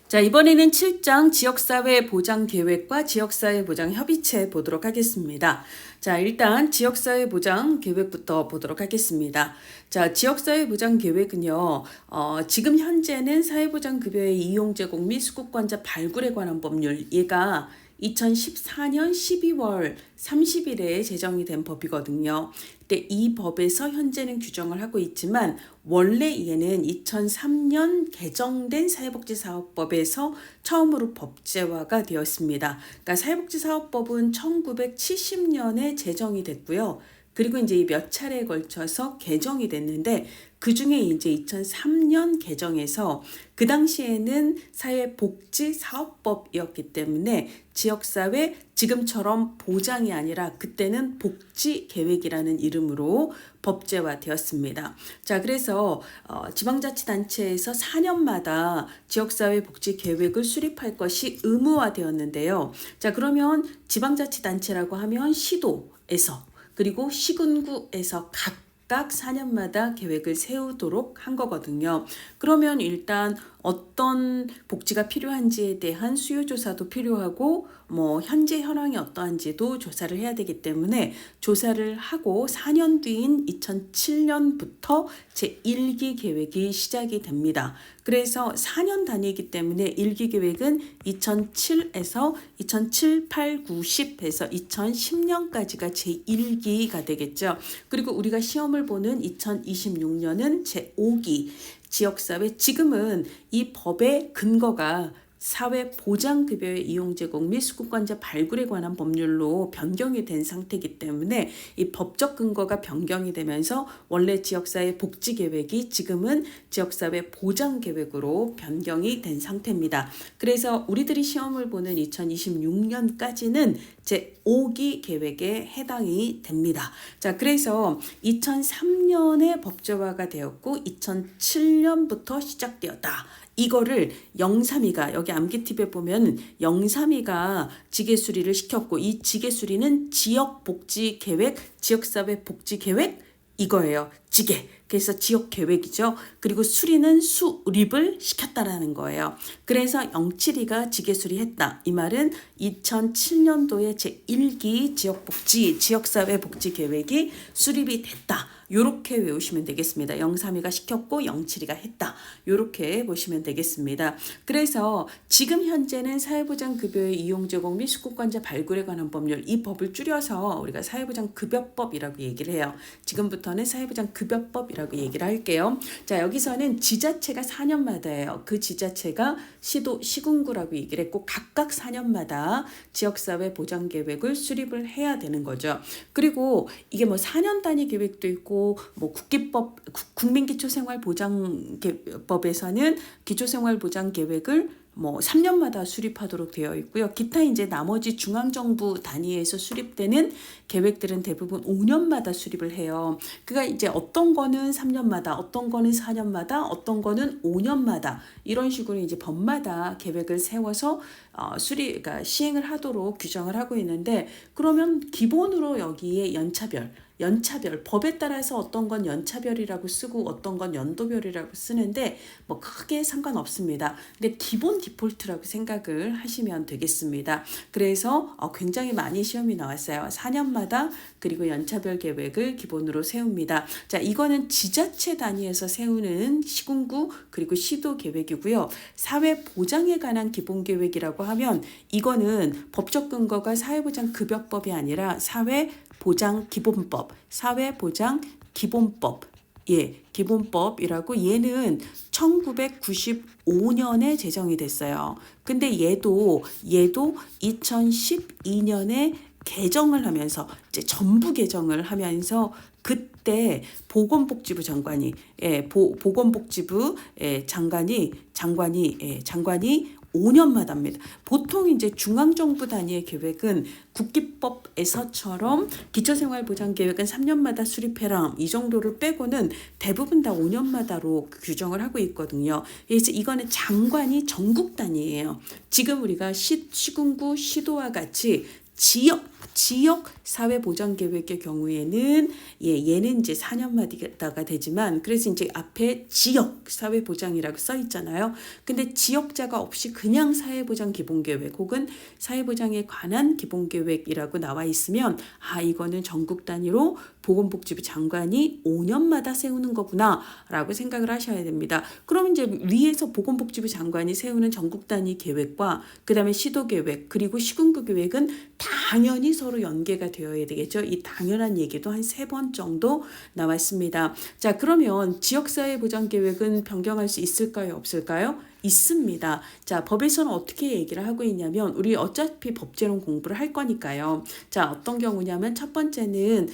자, 이번에는 7장 지역사회 보장 계획과 지역사회 보장 협의체 보도록 하겠습니다. 자, 일단 지역사회 보장 계획부터 보도록 하겠습니다. 자, 지역사회 보장 계획은요, 지금 현재는 사회보장급여의 이용 제공 및 수급권자 발굴에 관한 법률, 얘가 2014년 12월 30일에 제정이 된 법이거든요. 근데 이 법에서 현재는 규정을 하고 있지만 원래 얘는 2003년 개정된 사회복지사업법에서 처음으로 법제화가 되었습니다. 그러니까 사회복지사업법은 1970년에 제정이 됐고요. 그리고 이제 몇 차례에 걸쳐서 개정이 됐는데 그 중에 이제 2003년 개정에서 그 당시에는 사회복지사업법이었기 때문에 지역사회 지금처럼 보장이 아니라 그때는 복지계획이라는 이름으로 법제화되었습니다. 자, 그래서 지방자치단체에서 4년마다 지역사회 복지계획을 수립할 것이 의무화되었는데요. 자, 그러면 지방자치단체라고 하면 시도에서 그리고 시군구에서 각각 4년마다 계획을 세우도록 한 거거든요. 그러면 일단 어떤 복지가 필요한지에 대한 수요조사도 필요하고 현재 현황이 어떠한지도 조사를 해야 되기 때문에 조사를 하고 4년 뒤인 2007년부터 제1기 계획이 시작이 됩니다. 그래서 4년 단위이기 때문에 1기 계획은 2007에서 2007, 8, 9, 10에서 2010년까지가 제1기가 되겠죠. 그리고 우리가 시험을 보는 2026년은 제5기 지역사회, 지금은 이 법의 근거가 사회보장급여의 이용 제공 및 수급권자 발굴에 관한 법률로 변경이 된 상태이기 때문에 이 법적 근거가 변경이 되면서 원래 지역사회 복지계획이 지금은 지역사회 보장계획으로 변경이 된 상태입니다. 그래서 우리들이 시험을 보는 2026년까지는 제5기 계획에 해당이 됩니다. 자, 그래서 2003년에 법제화가 되었고 2007년부터 시작되었다. 이거를 영삼위가 여기 암기팁에 보면 영삼위가 지게수리를 시켰고 이 지게수리는 지역복지계획, 지역사회복지계획 이거예요. 지게. 그래서 지역계획이죠. 그리고 수리는 수립을 시켰다라는 거예요. 그래서 072가 지게수리했다. 이 말은 2007년도에 제1기 지역복지, 지역사회복지계획이 수립이 됐다. 요렇게 외우시면 되겠습니다. 032가 시켰고 072가 했다. 요렇게 보시면 되겠습니다. 그래서 지금 현재는 사회보장급여의 이용 제공 및 수급권자 발굴에 관한 법률, 이 법을 줄여서 우리가 사회보장급여법이라고 얘기를 해요. 지금부터는 사회보장급여법이라고 얘기를 할게요. 자, 여기서는 지자체가 4년마다예요. 그 지자체가 시도, 시군구라고 얘기를 했고 각각 4년마다 지역사회 보장계획을 수립을 해야 되는 거죠. 그리고 이게 4년 단위 계획도 있고 국기법, 국민기초생활보장법에서는 기초생활보장계획을 3년마다 수립하도록 되어 있고요. 기타 이제 나머지 중앙정부 단위에서 수립되는 계획들은 대부분 5년마다 수립을 해요. 그러니까 이제 어떤 거는 3년마다, 어떤 거는 4년마다, 어떤 거는 5년마다 이런 식으로 이제 법마다 계획을 세워서 그러니까 시행을 하도록 규정을 하고 있는데 그러면 기본으로 여기에 연차별 법에 따라서 어떤 건 연차별이라고 쓰고 어떤 건 연도별이라고 쓰는데 크게 상관없습니다. 근데 기본 디폴트라고 생각을 하시면 되겠습니다. 그래서 굉장히 많이 시험이 나왔어요. 4년마다 그리고 연차별 계획을 기본으로 세웁니다. 자, 이거는 지자체 단위에서 세우는 시군구 그리고 시도 계획이고요. 사회보장에 관한 기본계획이라고 하면 이거는 법적 근거가 사회보장급여법이 아니라 사회보장기본법, 사회보장기본법, 기본법이라고 얘는 1995년에 제정이 됐어요. 근데 얘도 2012년에 개정을 하면서 이제 전부 개정을 하면서 그때 보건복지부 장관이 보건복지부 장관이 5년마다입니다. 보통 이제 중앙정부 단위의 계획은 국기법에서처럼 기초생활보장계획은 3년마다 수립해라 이 정도를 빼고는 대부분 다 5년마다로 규정을 하고 있거든요. 그래서 이거는 장관이 전국 단위예요. 지금 우리가 시군구, 시도와 같이 지역 사회보장계획의 경우에는 얘는 이제 4년마다가 되지만 그래서 이제 앞에 지역 사회보장이라고 써 있잖아요. 근데 지역자가 없이 그냥 사회보장 기본계획 혹은 사회보장에 관한 기본계획이라고 나와 있으면 이거는 전국 단위로 보건복지부 장관이 5년마다 세우는 거구나 라고 생각을 하셔야 됩니다. 그럼 이제 위에서 보건복지부 장관이 세우는 전국 단위 계획과 그 다음에 시도계획 그리고 시군구 계획은 당연히 서로 연계가 되어야 되겠죠. 이 당연한 얘기도 한 3번 정도 나왔습니다. 자, 그러면 지역사회보장계획은 변경할 수 있을까요? 없을까요? 있습니다. 자, 법에서는 어떻게 얘기를 하고 있냐면 우리 어차피 법제론 공부를 할 거니까요. 자, 어떤 경우냐면 첫 번째는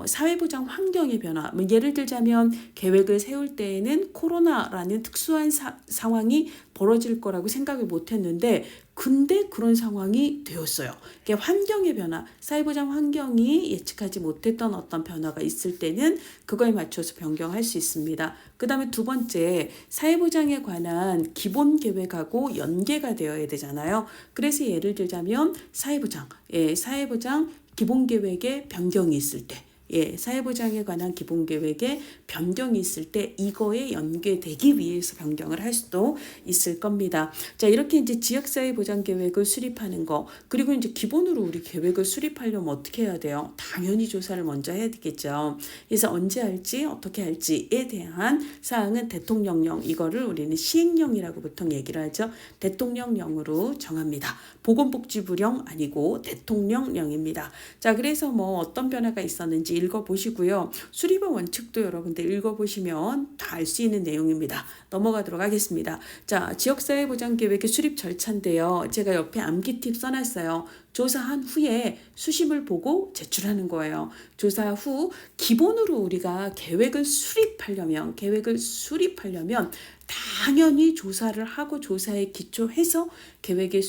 사회보장 환경의 변화. 예를 들자면 계획을 세울 때에는 코로나라는 특수한 상황이 벌어질 거라고 생각을 못했는데 근데 그런 상황이 되었어요. 환경의 변화, 사회보장 환경이 예측하지 못했던 어떤 변화가 있을 때는 그거에 맞춰서 변경할 수 있습니다. 그 다음에 두 번째, 사회보장에 관한 기본 계획하고 연계가 되어야 되잖아요. 그래서 예를 들자면 사회보장 기본 계획에 변경이 있을 때 사회보장에 관한 기본계획에 변경이 있을 때 이거에 연계되기 위해서 변경을 할 수도 있을 겁니다. 자, 이렇게 이제 지역사회보장계획을 수립하는 거 그리고 이제 기본으로 우리 계획을 수립하려면 어떻게 해야 돼요? 당연히 조사를 먼저 해야 되겠죠. 그래서 언제 할지 어떻게 할지에 대한 사항은 대통령령 이거를 우리는 시행령이라고 보통 얘기를 하죠. 대통령령으로 정합니다. 보건복지부령 아니고 대통령령입니다. 자, 그래서 뭐 어떤 변화가 있었는지 읽어보시고요. 수립의 원칙도 여러분들 읽어보시면 다 알 수 있는 내용입니다. 넘어가도록 하겠습니다. 자, 지역사회보장계획의 수립 절차인데요. 제가 옆에 암기 팁 써놨어요. 조사한 후에 수심을 보고 제출하는 거예요. 조사 후 기본으로 우리가 계획을 수립하려면 당연히 조사를 하고 조사에 기초해서 계획을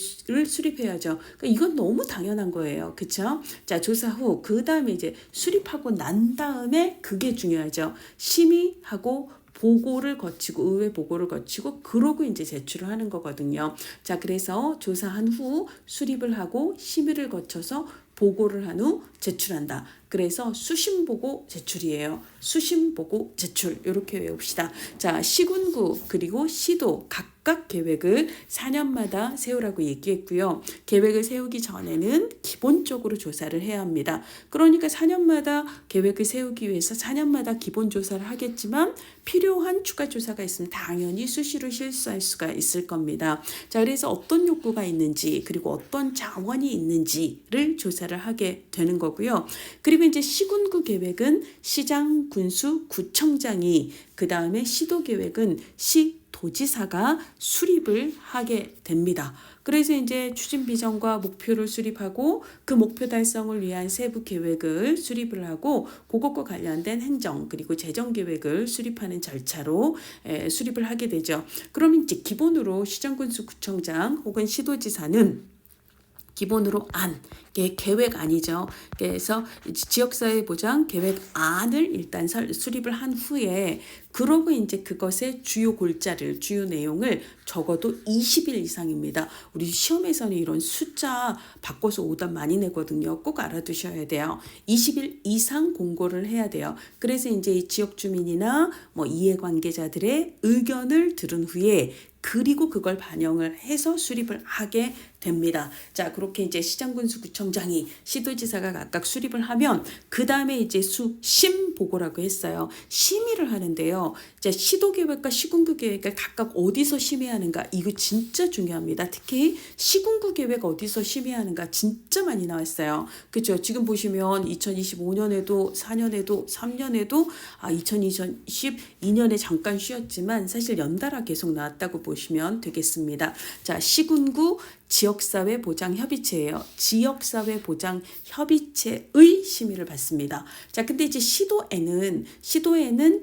수립해야죠. 그러니까 이건 너무 당연한 거예요. 그렇죠? 자, 조사 후 그 다음에 이제 수립하고 난 다음에 그게 중요하죠. 심의하고 보고를 거치고 의회 보고를 거치고 그러고 이제 제출을 하는 거거든요. 자, 그래서 조사한 후 수립을 하고 심의를 거쳐서 보고를 한 후 제출한다. 그래서 수심보고 제출이에요. 수심보고 제출 이렇게 외웁시다. 자, 시군구 그리고 시도 각각 계획을 4년마다 세우라고 얘기했고요. 계획을 세우기 전에는 기본적으로 조사를 해야 합니다. 그러니까 4년마다 계획을 세우기 위해서 4년마다 기본 조사를 하겠지만 필요한 추가 조사가 있으면 당연히 수시로 실수할 수가 있을 겁니다. 자, 그래서 어떤 욕구가 있는지 그리고 어떤 자원이 있는지를 조사를 하게 되는 거고요. 그리고 이제 시군구 계획은 시장, 군수, 구청장이 그 다음에 시도 계획은 시도지사가 수립을 하게 됩니다. 그래서 이제 추진 비전과 목표를 수립하고 그 목표 달성을 위한 세부 계획을 수립을 하고 그것과 관련된 행정 그리고 재정 계획을 수립하는 절차로 수립을 하게 되죠. 그럼 이제 기본으로 시장, 군수, 구청장 혹은 시도지사는 기본으로 계획안이죠. 그래서 지역사회보장 계획안을 일단 수립을 한 후에 그러고 이제 그것의 주요 내용을 적어도 20일 이상입니다. 우리 시험에서는 이런 숫자 바꿔서 오답 많이 내거든요. 꼭 알아두셔야 돼요. 20일 이상 공고를 해야 돼요. 그래서 이제 이 지역 주민이나 뭐 이해관계자들의 의견을 들은 후에 그리고 그걸 반영을 해서 수립을 하게 됩니다. 자, 그렇게 이제 시장, 군수, 구청장이 시도지사가 각각 수립을 하면 그 다음에 이제 수심 보고라고 했어요. 심의를 하는데요. 자, 시도계획과 시군구 계획을 각각 어디서 심의하는가 이거 진짜 중요합니다. 특히 시군구 계획 어디서 심의하는가 진짜 많이 나왔어요. 그렇죠? 지금 보시면 2025년에도 4년에도 3년에도 2022년에 잠깐 쉬었지만 사실 연달아 계속 나왔다고 보시면 되겠습니다. 자, 시군구 지역사회보장협의체예요. 지역사회보장협의체의 심의를 받습니다. 자, 근데 이제 시도에는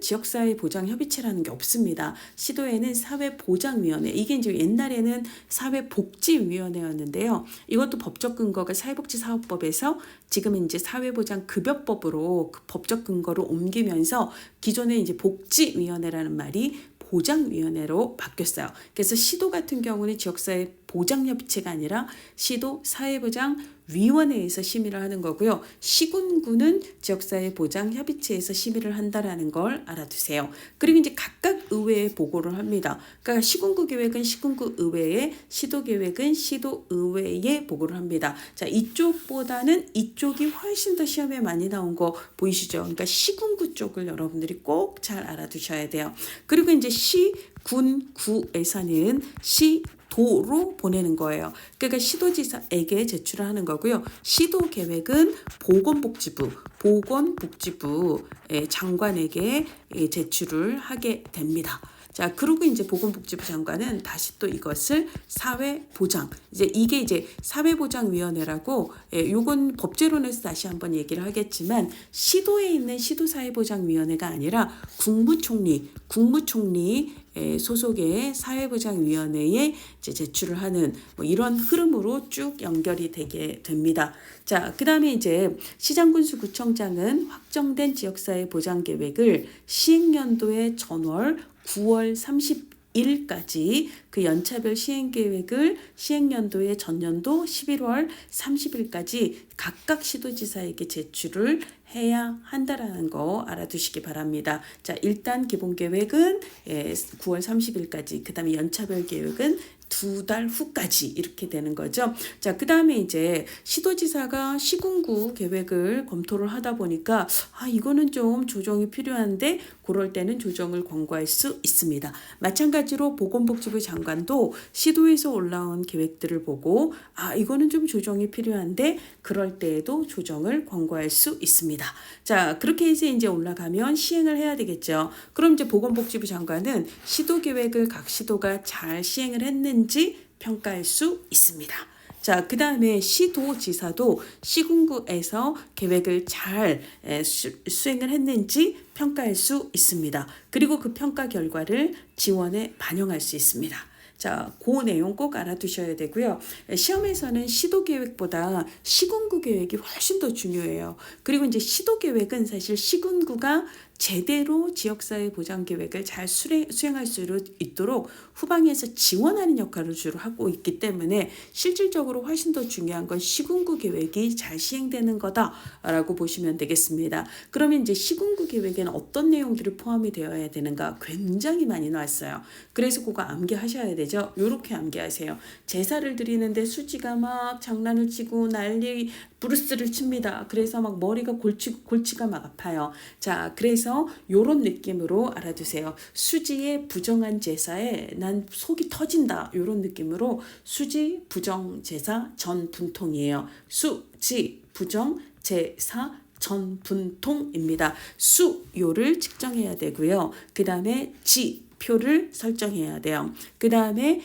지역사회보장협의체라는 게 없습니다. 시도에는 사회보장위원회, 이게 이제 옛날에는 사회복지위원회였는데요. 이것도 법적 근거가 사회복지사업법에서 지금은 이제 사회보장급여법으로 그 법적 근거로 옮기면서 기존에 이제 복지위원회라는 말이 보장위원회로 바뀌었어요. 그래서 시도 같은 경우는 지역사회 보장협의체가 아니라 시도 사회보장 위원회에서 심의를 하는 거고요. 시군구는 지역사회보장협의체에서 심의를 한다라는 걸 알아두세요. 그리고 이제 각각 의회에 보고를 합니다. 그러니까 시군구 계획은 시군구 의회에, 시도 계획은 시도 의회에 보고를 합니다. 자, 이쪽보다는 이쪽이 훨씬 더 시험에 많이 나온 거 보이시죠? 그러니까 시군구 쪽을 여러분들이 꼭 잘 알아두셔야 돼요. 그리고 이제 시, 군, 구에서는 시도로 보내는 거예요. 그러니까 시도지사에게 제출을 하는 거고요. 시도 계획은 보건복지부 장관에게 제출을 하게 됩니다. 자, 그리고 이제 보건복지부 장관은 다시 또 이것을 사회보장, 이게 이제 사회보장위원회라고, 요건 법제론에서 다시 한번 얘기를 하겠지만, 시도에 있는 시도사회보장위원회가 아니라 국무총리 소속의 사회보장위원회에 이제 제출을 하는 뭐 이런 흐름으로 쭉 연결이 되게 됩니다. 자, 그 다음에 이제 시장군수구청장은 확정된 지역사회 보장 계획을 시행연도의 전월 9월 30일까지 그 연차별 시행계획을 시행연도의 전년도 11월 30일까지 각각 시도지사에게 제출을 해야 한다라는 거 알아두시기 바랍니다. 자, 일단 기본계획은 9월 30일까지, 그 다음에 연차별 계획은 2달 후까지 이렇게 되는 거죠. 자, 그 다음에 이제 시도지사가 시군구 계획을 검토를 하다 보니까 이거는 좀 조정이 필요한데 그럴 때는 조정을 권고할 수 있습니다. 마찬가지로 보건복지부 장관도 시도에서 올라온 계획들을 보고 이거는 좀 조정이 필요한데 그럴 때에도 조정을 권고할 수 있습니다. 자, 그렇게 해서 이제 올라가면 시행을 해야 되겠죠. 그럼 이제 보건복지부 장관은 시도 계획을 각 시도가 잘 시행을 했는지 평가할 수 있습니다. 자, 그 다음에 시도지사도 시군구에서 계획을 잘 수행을 했는지 평가할 수 있습니다. 그리고 그 평가 결과를 지원에 반영할 수 있습니다. 자, 그 내용 꼭 알아두셔야 되고요. 시험에서는 시도 계획보다 시군구 계획이 훨씬 더 중요해요. 그리고 이제 시도 계획은 사실 시군구가 제대로 지역사회 보장 계획을 잘 수행할 수 있도록 후방에서 지원하는 역할을 주로 하고 있기 때문에 실질적으로 훨씬 더 중요한 건 시군구 계획이 잘 시행되는 거다라고 보시면 되겠습니다. 그러면 이제 시군구 계획에는 어떤 내용들이 포함이 되어야 되는가 굉장히 많이 나왔어요. 그래서 그거 암기하셔야 되죠. 요렇게 암기하세요. 제사를 드리는데 수지가 막 장난을 치고 난리 브루스를 칩니다. 그래서 막 머리가 골치가 막 아파요. 자, 그래서 요런 느낌으로 알아두세요. 수지의 부정한 제사에 난 속이 터진다. 요런 느낌으로 수지, 부정, 제사, 전, 분통이에요. 수지, 부정, 제사, 전, 분통입니다. 수요를 측정해야 되고요. 그 다음에 표를 설정해야 돼요. 그 다음에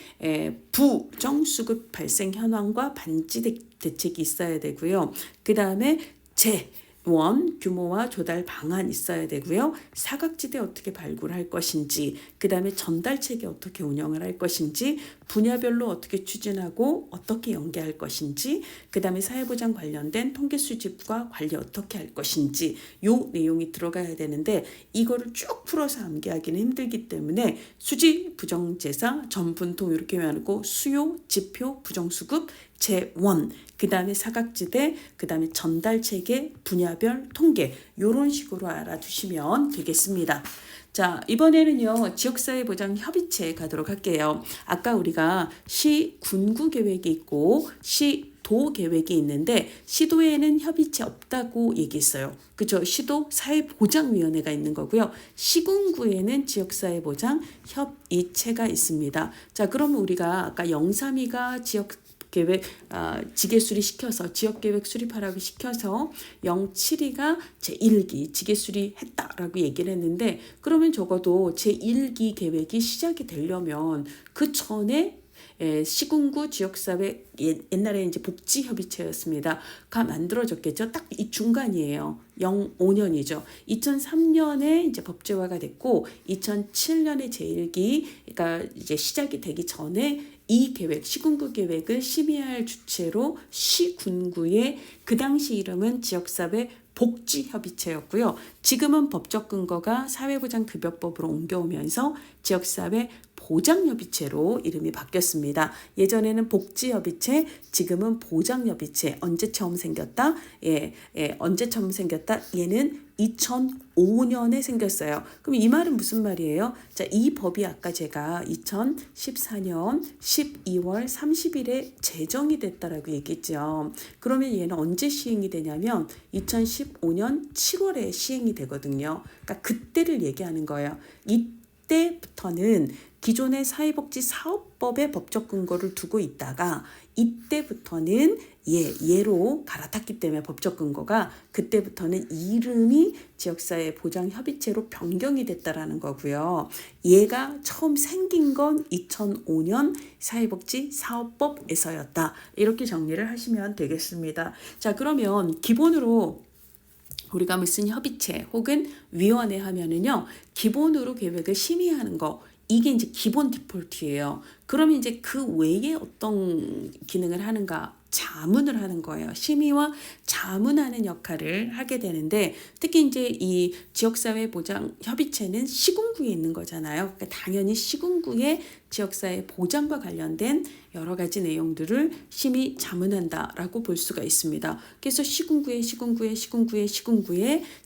부정수급 발생 현황과 반지 대책이 있어야 되고요. 그 다음에 재원 규모와 조달 방안 있어야 되고요. 사각지대 어떻게 발굴할 것인지, 그 다음에 전달체계 어떻게 운영을 할 것인지, 분야별로 어떻게 추진하고 어떻게 연계할 것인지, 그 다음에 사회보장 관련된 통계 수집과 관리 어떻게 할 것인지 요 내용이 들어가야 되는데 이거를 쭉 풀어서 암기하기는 힘들기 때문에 수지, 부정제사, 전분통 이렇게 외우고 수요, 지표, 부정수급, 재원, 그 다음에 사각지대, 그 다음에 전달체계, 분야별 통계 이런 식으로 알아두시면 되겠습니다. 자, 이번에는요 지역사회보장협의체 가도록 할게요. 아까 우리가 시 군구 계획이 있고 시도 계획이 있는데 시도에는 협의체 없다고 얘기했어요. 그렇죠? 시도 사회보장위원회가 있는 거고요. 시군구에는 지역사회보장 협의체가 있습니다. 자, 그럼 우리가 아까 032가 지역계획 지계수리 시켜서 지역계획 수립하라고 시켜서 072가 제1기 지계수리 했다라고 얘기를 했는데 그러면 적어도 제1기 계획이 시작이 되려면 그 전에 시군구 지역사회 옛날에 이제 복지협의체였습니다. 가 만들어졌겠죠. 딱 이 중간이에요. 05년이죠. 2003년에 이제 법제화가 됐고 2007년에 제1기가 이제 시작이 되기 전에 이 계획, 시군구 계획을 심의할 주체로 시군구의 그 당시 이름은 지역사회 복지협의체였고요. 지금은 법적 근거가 사회보장급여법으로 옮겨오면서 지역사회 보장협의체로 이름이 바뀌었습니다. 예전에는 복지협의체, 지금은 보장협의체. 언제 처음 생겼다? 언제 처음 생겼다? 얘는 2005년에 생겼어요. 그럼 이 말은 무슨 말이에요? 자, 이 법이 아까 제가 2014년 12월 30일에 제정이 됐다라고 얘기했죠. 그러면 얘는 언제 시행이 되냐면 2015년 7월에 시행이 되거든요. 그러니까 그때를 얘기하는 거예요. 이때부터는 기존의 사회복지사업법의 법적 근거를 두고 있다가 이때부터는 얘로 갈아탔기 때문에 법적 근거가 그때부터는 이름이 지역사회보장협의체로 변경이 됐다라는 거고요. 얘가 처음 생긴 건 2005년 사회복지사업법에서였다. 이렇게 정리를 하시면 되겠습니다. 자, 그러면 기본으로 우리가 무슨 협의체 혹은 위원회 하면은요, 기본으로 계획을 심의하는 거, 이게 이제 기본 디폴트예요. 그러면 이제 그 외에 어떤 기능을 하는가? 자문을 하는 거예요. 심의와 자문하는 역할을 하게 되는데, 특히 이제 이 지역사회보장협의체는 시군구에 있는 거잖아요. 그러니까 당연히 시군구의 지역사회 보장과 관련된 여러 가지 내용들을 심의 자문한다라고 볼 수가 있습니다. 그래서 시군구의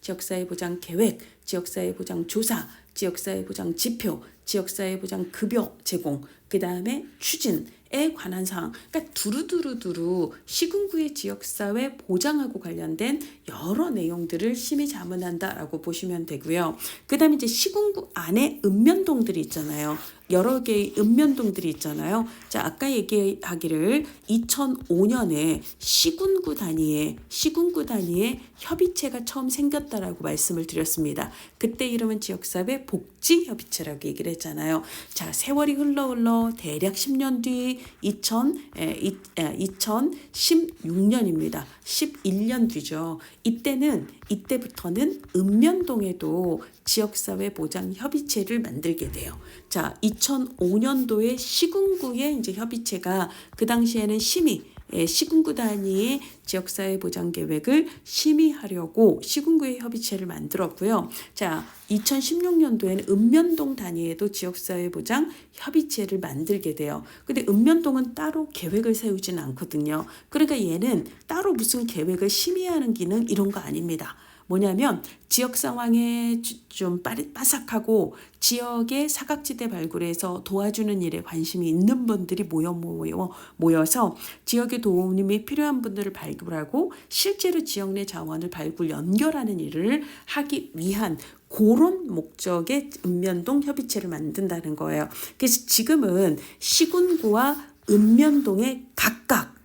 지역사회 보장 계획, 지역사회 보장 조사, 지역사회 보장 지표, 지역사회 보장 급여 제공, 그 다음에 추진에 관한 사항, 그러니까 두루두루 시군구의 지역사회 보장하고 관련된 여러 내용들을 심의 자문한다라고 보시면 되고요. 그 다음에 이제 시군구 안에 읍면동들이 있잖아요. 여러 개의 읍면동들이 있잖아요. 자, 아까 얘기하기를 2005년에 시군구 단위의 협의체가 처음 생겼다라고 말씀을 드렸습니다. 그때 이름은 지역사회 복지협의체라고 얘기를 했잖아요. 자, 세월이 흘러 대략 10년 뒤 2016년입니다. 11년 뒤죠. 이때부터는 읍면동에도 지역사회 보장 협의체를 만들게 돼요. 자, 2005년도에 시군구의 이제 협의체가 그 당시에는 시군구 단위의 지역사회 보장 계획을 심의하려고 시군구의 협의체를 만들었고요. 자, 2016년도에는 읍면동 단위에도 지역사회 보장 협의체를 만들게 돼요. 근데 읍면동은 따로 계획을 세우진 않거든요. 그러니까 얘는 따로 무슨 계획을 심의하는 기능 이런 거 아닙니다. 뭐냐면 지역 상황에 좀 빠삭하고 지역의 사각지대 발굴에서 도와주는 일에 관심이 있는 분들이 모여서 지역의 도움이 필요한 분들을 발굴하고 실제로 지역 내 자원을 발굴 연결하는 일을 하기 위한 그런 목적의 읍면동 협의체를 만든다는 거예요. 그래서 지금은 시군구와 읍면동에 각각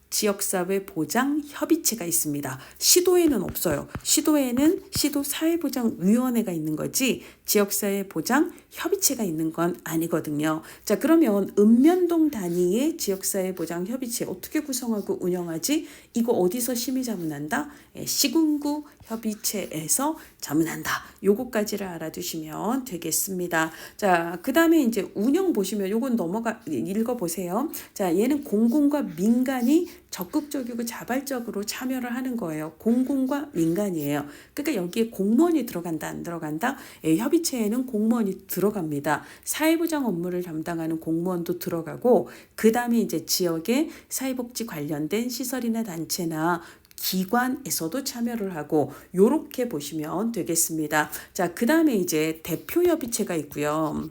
지역사회 보장 협의체가 있습니다. 시도에는 없어요. 시도에는 시도 사회보장위원회가 있는 거지 지역사회 보장 협의체가 있는 건 아니거든요. 자, 그러면 읍면동 단위의 지역사회 보장 협의체 어떻게 구성하고 운영하지? 이거 어디서 심의 자문한다? 시군구 협의체에서 자문한다. 요거까지를 알아두시면 되겠습니다. 자, 그 다음에 이제 운영 보시면 요건 읽어보세요. 자, 얘는 공공과 민간이 적극적이고 자발적으로 참여를 하는 거예요. 공공과 민간이에요. 그러니까 여기에 공무원이 들어간다, 안 들어간다? 협의체에는 공무원이 들어갑니다. 사회보장 업무를 담당하는 공무원도 들어가고, 그 다음에 이제 지역의 사회복지 관련된 시설이나 단체나 기관에서도 참여를 하고, 요렇게 보시면 되겠습니다. 자, 그 다음에 이제 대표협의체가 있고요.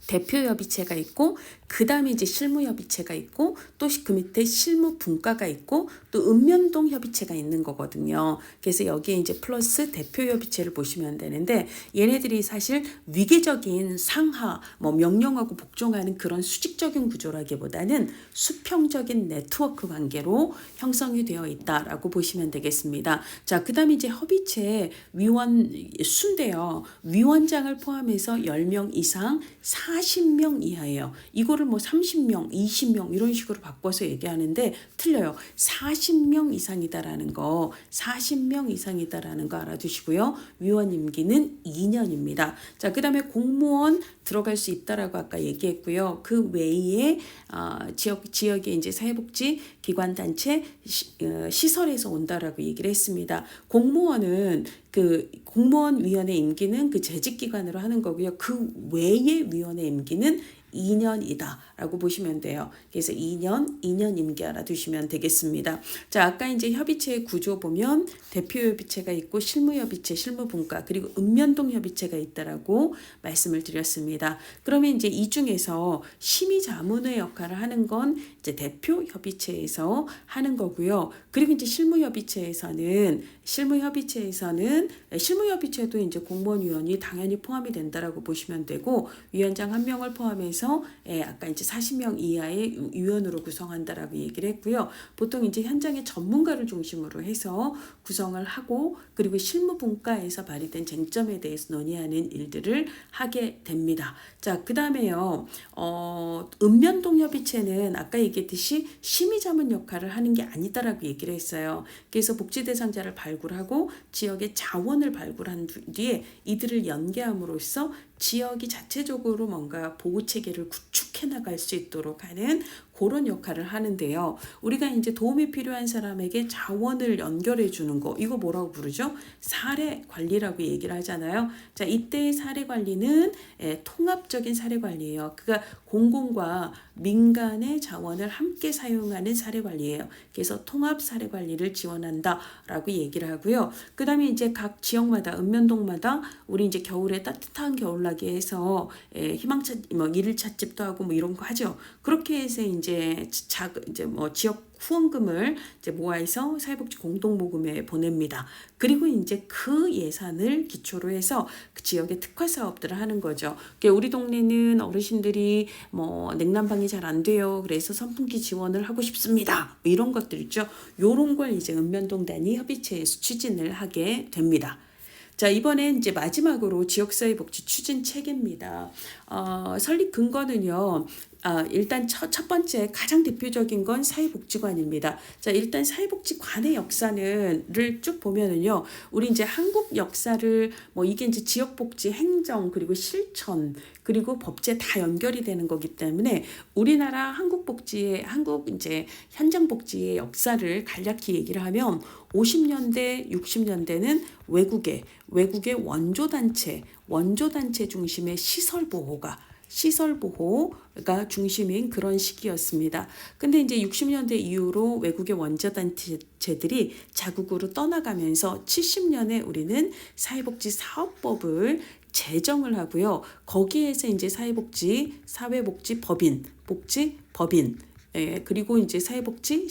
대표협의체가 있고, 그 다음에 이제 실무협의체가 있고, 또 그 밑에 실무분과가 있고, 또 읍면동 협의체가 있는 거거든요. 그래서 여기에 이제 플러스 대표협의체를 보시면 되는데, 얘네들이 사실 위계적인 상하, 명령하고 복종하는 그런 수직적인 구조라기보다는 수평적인 네트워크 관계로 형성이 되어 있다라고 보시면 되겠습니다. 자, 그 다음에 이제 협의체 위원 수인데요. 위원장을 포함해서 10명 이상 40명 이하예요. 이거를 이거를 뭐 30명, 20명 이런 식으로 바꿔서 얘기하는데 틀려요. 40명 이상이다라는 거, 40명 이상이다라는 거 알아두시고요. 위원 임기는 2년입니다. 자, 그다음에 공무원 들어갈 수 있다라고 아까 얘기했고요. 그 외에 지역의 이제 사회복지 기관 단체 시설에서 온다라고 얘기를 했습니다. 공무원은 그 공무원위원회 임기는 그 재직기관으로 하는 거고요. 그 외의 위원회 임기는 2년이다라고 보시면 돼요. 그래서 2년 임기 알아두시면 되겠습니다. 자, 아까 이제 협의체의 구조 보면 대표협의체가 있고 실무협의체, 실무분과 그리고 읍면동협의체가 있다라고 말씀을 드렸습니다. 그러면 이제 이 중에서 심의자문의 역할을 하는 건 이제 대표협의체에서 하는 거고요. 그리고 이제 실무협의체에도 이제 공무원위원이 당연히 포함이 된다라고 보시면 되고 위원장 1명을 포함해서 아까 이제 40명 이하의 위원으로 구성한다라고 얘기를 했고요. 보통 이제 현장의 전문가를 중심으로 해서 구성을 하고 그리고 실무분과에서 발휘된 쟁점에 대해서 논의하는 일들을 하게 됩니다. 자, 그다음에요. 읍면동 협의체는 아까 얘기했듯이 심의자문 역할을 하는 게 아니다라고 얘기를 했어요. 그래서 복지 대상자를 발굴하고 지역의 자원을 발굴한 뒤에 이들을 연계함으로써 지역이 자체적으로 뭔가 보호 체계를 구축해 나갈 수 있도록 하는 그런 역할을 하는데요. 우리가 이제 도움이 필요한 사람에게 자원을 연결해 주는 거, 이거 뭐라고 부르죠? 사례 관리라고 얘기를 하잖아요. 자, 이때의 사례 관리는 통합적인 사례 관리예요. 그러니까 공공과 민간의 자원을 함께 사용하는 사례 관리예요. 그래서 통합 사례 관리를 지원한다라고 얘기를 하고요. 그다음에 이제 각 지역마다 읍면동마다 우리 이제 겨울에 따뜻한 겨울나기 해서 희망차 일일 찻집도 하고 뭐 이런 거 하죠. 그렇게 해서 이제 지역 후원금을 이제 모아서 사회복지 공동모금에 보냅니다. 그리고 이제 그 예산을 기초로 해서 그 지역의 특화 사업들을 하는 거죠. 그러니까 우리 동네는 어르신들이 뭐 냉난방이 잘 안 돼요. 그래서 선풍기 지원을 하고 싶습니다. 뭐 이런 것들 있죠. 요런 걸 이제 읍면동 단위 협의체에서 추진을 하게 됩니다. 자, 이번엔 이제 마지막으로 지역사회복지 추진 체계입니다. 설립 근거는요. 일단 첫 번째 가장 대표적인 건 사회복지관입니다. 자, 일단 사회복지관의 역사를 쭉 보면은요. 우리 이제 한국 역사를 뭐 이게 이제 지역복지 행정 그리고 실천 그리고 법제 다 연결이 되는 거기 때문에 우리나라 한국 이제 현장 복지의 역사를 간략히 얘기를 하면 50년대, 60년대는 외국의 원조단체 중심의 시설 보호가 중심인 그런 시기였습니다. 근데 이제 60년대 이후로 외국의 원조단체들이 자국으로 떠나가면서 70년에 우리는 사회복지 사업법을 제정을 하고요. 거기에서 이제 사회복지 법인, 그리고 이제 사회복지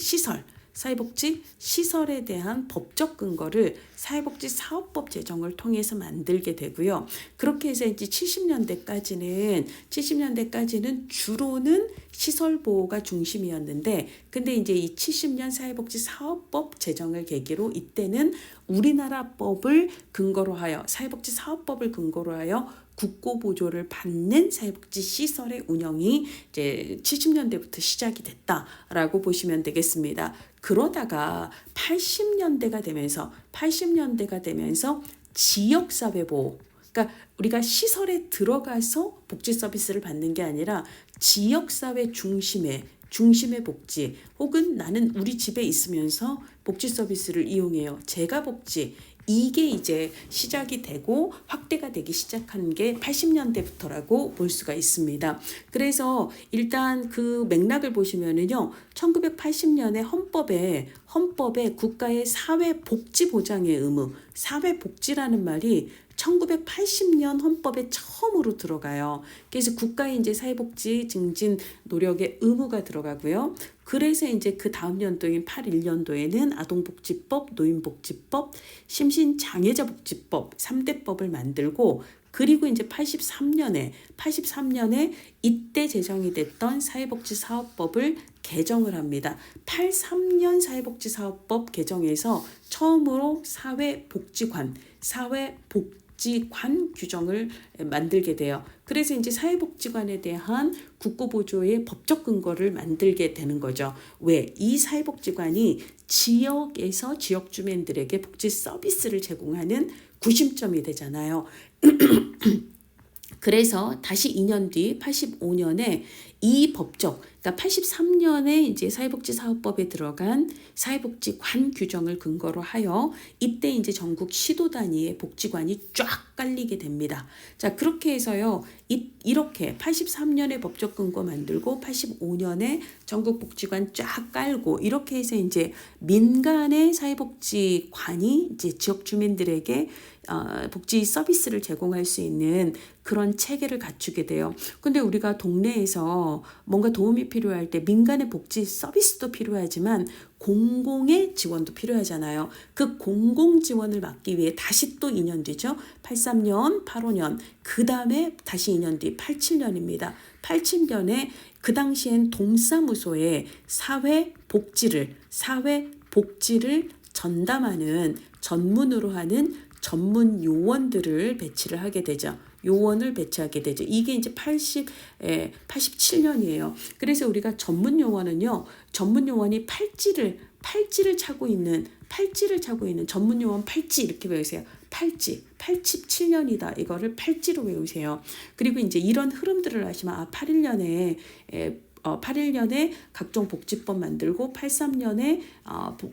시설에 대한 법적 근거를 사회복지사업법 제정을 통해서 만들게 되고요. 그렇게 해서 이제 70년대까지는 주로는 시설 보호가 중심이었는데, 근데 이제 이 70년 사회복지사업법 제정을 계기로 이때는 우리나라 법을 근거로 하여 사회복지사업법을 근거로 하여 국고보조를 받는 사회복지 시설의 운영이 이제 70년대부터 시작이 됐다라고 보시면 되겠습니다. 그러다가 80년대가 되면서 지역사회보호, 그러니까 우리가 시설에 들어가서 복지 서비스를 받는 게 아니라 지역사회 중심의 복지, 혹은 나는 우리 집에 있으면서 복지 서비스를 이용해요. 제가 복지, 이게 이제 시작이 되고 확대가 되기 시작한 게 80년대부터라고 볼 수가 있습니다. 그래서 일단 그 맥락을 보시면은요, 1980년에 헌법에 국가의 사회복지 보장의 의무, 사회복지라는 말이 1980년 헌법에 처음으로 들어가요. 그래서 국가의 이제 사회복지 증진 노력의 의무가 들어가고요. 그래서 이제 그 다음 연도인 81년도에는 아동복지법, 노인복지법, 심신장애자복지법 3대법을 만들고, 그리고 이제 83년에 이때 제정이 됐던 사회복지사업법을 개정을 합니다. 83년 사회복지사업법 개정에서 처음으로 사회복지관, 복지관 규정을 만들게 돼요. 그래서 이제 사회복지관에 대한 국고보조의 법적 근거를 만들게 되는 거죠. 왜? 이 사회복지관이 지역에서 지역 주민들에게 복지 서비스를 제공하는 구심점이 되잖아요. 그래서 다시 2년 뒤 85년에 이 법적, 그러니까 83년에 이제 사회복지사업법에 들어간 사회복지관 규정을 근거로 하여 이때 이제 전국 시도 단위의 복지관이 쫙 깔리게 됩니다. 자, 그렇게 해서요. 이렇게 83년에 법적 근거 만들고 85년에 전국 복지관 쫙 깔고 이렇게 해서 이제 민간의 사회복지관이 이제 지역 주민들에게 복지 서비스를 제공할 수 있는 그런 체계를 갖추게 돼요. 근데 우리가 동네에서 뭔가 도움이 필요할 때 민간의 복지 서비스도 필요하지만 공공의 지원도 필요하잖아요. 그 공공 지원을 막기 위해 다시 또 2년 뒤죠. 83년, 85년, 그 다음에 다시 2년 뒤 87년입니다. 87년에 그 당시엔 동사무소에 사회복지를 전담하는 전문으로 하는 전문 요원들을 배치를 하게 되죠. 요원을 배치하게 되죠. 이게 이제 87년이에요. 그래서 우리가 전문 요원이 팔찌를 차고 있는 전문 요원 팔찌 이렇게 외우세요. 87년이다. 이거를 팔찌로 외우세요. 그리고 이제 이런 흐름들을 아시면 81년에 각종 복지법 만들고 83년에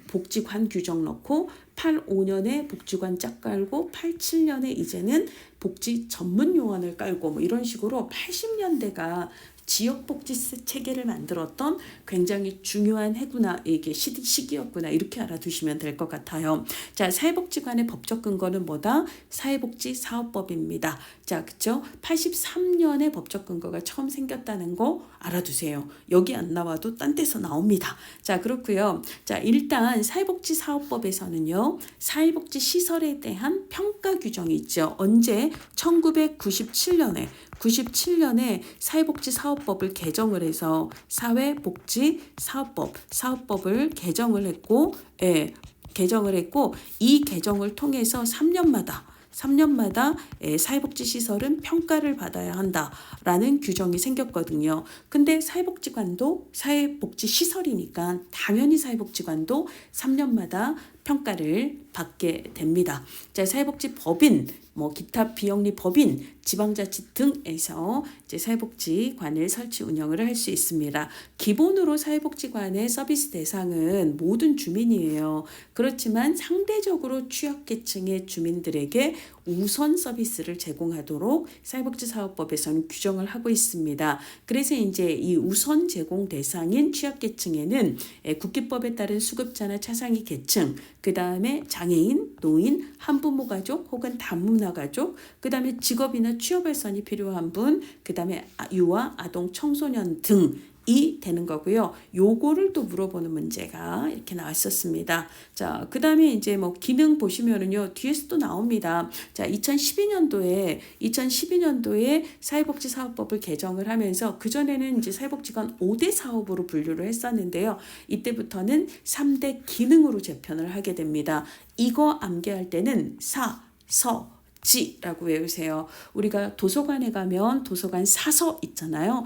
복지관 규정 넣고 85년에 복지관 짝 깔고 87년에 이제는 복지 전문 요원을 깔고 뭐 이런 식으로 80년대가 지역복지 체계를 만들었던 굉장히 중요한 해구나 이게 시기였구나 이렇게 알아두시면 될 것 같아요. 자, 사회복지관의 법적 근거는 뭐다? 사회복지사업법입니다. 자, 그쵸? 83년에 법적 근거가 처음 생겼다는 거 알아두세요. 여기 안 나와도 딴 데서 나옵니다. 자, 그렇고요. 자, 일단 사회복지사업법에서는요. 사회복지 시설에 대한 평가 규정이 있죠. 언제? 1997년에 사회복지사업법을 개정을 해서 사회복지사업법을 개정을 했고 이 개정을 통해서 3년마다 사회복지시설은 평가를 받아야 한다라는 규정이 생겼거든요. 근데 사회복지관도 사회복지시설이니까 당연히 사회복지관도 3년마다 평가를 받게 됩니다. 자, 사회복지법인, 기타 비영리 법인, 지방자치 등에서 이제 사회복지관을 설치 운영을 할 수 있습니다. 기본으로 사회복지관의 서비스 대상은 모든 주민이에요. 그렇지만 상대적으로 취약계층의 주민들에게 우선 서비스를 제공하도록 사회복지사업법에서는 규정을 하고 있습니다. 그래서 이제 이 우선 제공 대상인 취약계층에는 국기법에 따른 수급자나 차상위 계층, 그 다음에 장애인, 노인, 한부모 가족 혹은 다문화 가족, 그 다음에 직업이나 취업 발전이 필요한 분, 그 다음에 유아, 아동, 청소년 등이 되는 거고요. 요거를 또 물어보는 문제가 이렇게 나왔었습니다. 자, 그 다음에 이제 기능 보시면은요, 뒤에서 또 나옵니다. 자, 2012년도에 사회복지사업법을 개정을 하면서 그전에는 이제 사회복지관 5대 사업으로 분류를 했었는데요. 이때부터는 3대 기능으로 재편을 하게 됩니다. 이거 암기할 때는 지라고 외우세요. 우리가 도서관에 가면 도서관 사서 있잖아요.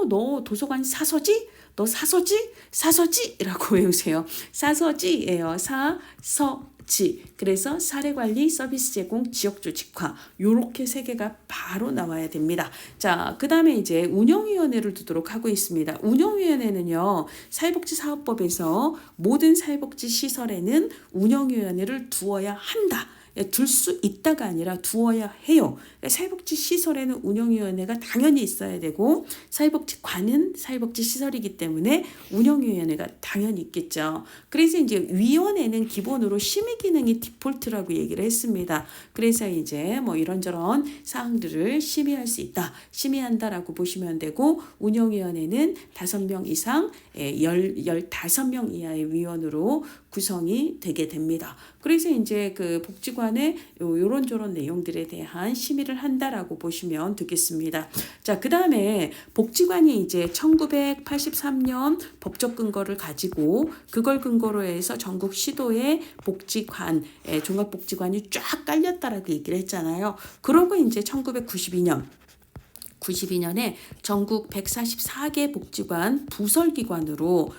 너 도서관 사서지? 너 사서지? 사서지라고 외우세요. 사서지예요. 사서지. 그래서 사례관리, 서비스 제공, 지역조직화 요렇게 세 개가 바로 나와야 됩니다. 자, 그 다음에 이제 운영위원회를 두도록 하고 있습니다. 운영위원회는요. 사회복지사업법에서 모든 사회복지시설에는 운영위원회를 두어야 한다. 둘 수 있다가 아니라 두어야 해요. 사회복지시설에는 운영위원회가 당연히 있어야 되고 사회복지관은 사회복지시설이기 때문에 운영위원회가 당연히 있겠죠. 그래서 이제 위원회는 기본으로 심의 기능이 디폴트라고 얘기를 했습니다. 그래서 이제 이런저런 사항들을 심의할 수 있다. 심의한다라고 보시면 되고 운영위원회는 5명 이상 15명 이하의 위원으로 구성이 되게 됩니다. 그래서 이제 그 복지관 복지관의 요런저런 내용들에 대한 심의를 한다라고 보시면 되겠습니다. 자, 그 다음에 복지관이 이제 1983년 법적 근거를 가지고 그걸 근거로 해서 전국 시도의 복지관, 종합복지관이 쫙 깔렸다라고 얘기를 했잖아요. 그러고 이제 1992년에 전국 144개 복지관 부설기관으로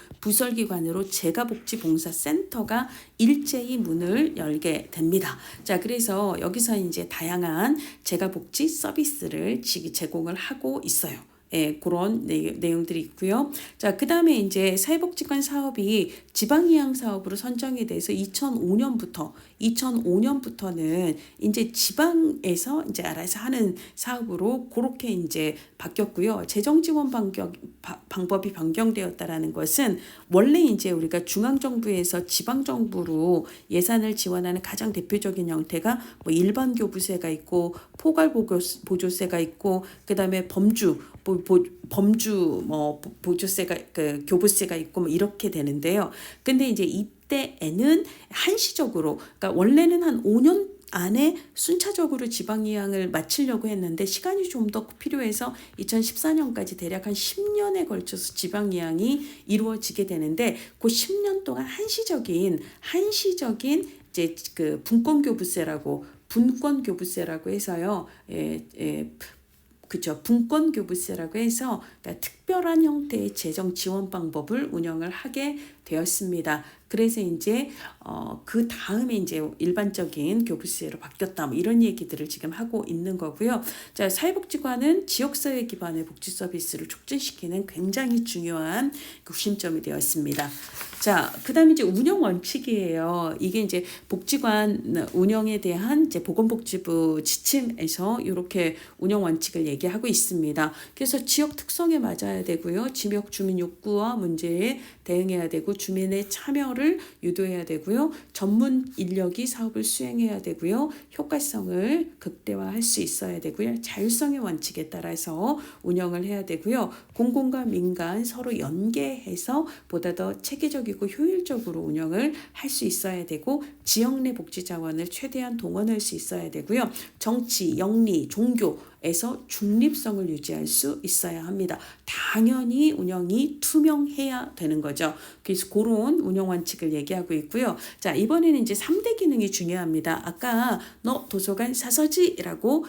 재가복지봉사센터가 일제히 문을 열게 됩니다. 자, 그래서 여기서 이제 다양한 재가복지 서비스를 제공을 하고 있어요. 그런 내용들이 있고요. 자, 그 다음에 이제 사회복지관 사업이 지방이양 사업으로 선정이 돼서 2005년부터는 이제 지방에서 이제 알아서 하는 사업으로 그렇게 이제 바뀌었고요. 재정 지원 방법이 변경되었다라는 것은 원래 이제 우리가 중앙정부에서 지방정부로 예산을 지원하는 가장 대표적인 형태가 뭐 일반 교부세가 있고 포괄보조세가 있고 그 다음에 범주 보조세가 교부세가 있고 뭐 이렇게 되는데요. 근데 이제 이때에는 한시적으로 그러니까 원래는 한 5년 안에 순차적으로 지방이양을 마치려고 했는데 시간이 좀 더 필요해서 2014년까지 대략 한 10년에 걸쳐서 지방이양이 이루어지게 되는데 그 10년 동안 한시적인 이제 그 분권교부세라고 해서요. 그죠. 분권교부세라고 해서 그러니까 특별한 형태의 재정 지원 방법을 운영을 하게 되었습니다. 그래서 이제 그 다음에 이제 일반적인 교부세로 바뀌었다 뭐 이런 얘기들을 지금 하고 있는 거고요. 자, 사회복지관은 지역사회 기반의 복지 서비스를 촉진시키는 굉장히 중요한 구심점이 되었습니다. 자, 그다음에 이제 운영 원칙이에요. 이게 이제 복지관 운영에 대한 이제 보건복지부 지침에서 이렇게 운영 원칙을 얘기하고 있습니다. 그래서 지역 특성에 맞아야 되고요. 지역 주민 욕구와 문제에 대응해야 되고 주민의 참여를 유도해야 되고요. 전문 인력이 사업을 수행해야 되고요. 효과성을 극대화할 수 있어야 되고요. 자율성의 원칙에 따라서 운영을 해야 되고요. 공공과 민간 서로 연계해서 보다 더 체계적이고 효율적으로 운영을 할 수 있어야 되고 지역 내 복지 자원을 최대한 동원할 수 있어야 되고요. 정치, 영리, 종교에서 중립성을 유지할 수 있어야 합니다. 당연히 운영이 투명해야 되는 거죠. 그래서 그런 운영 원칙을 얘기하고 있고요. 자, 이번에는 이제 3대 기능이 중요합니다. 아까 도서관 사서지라고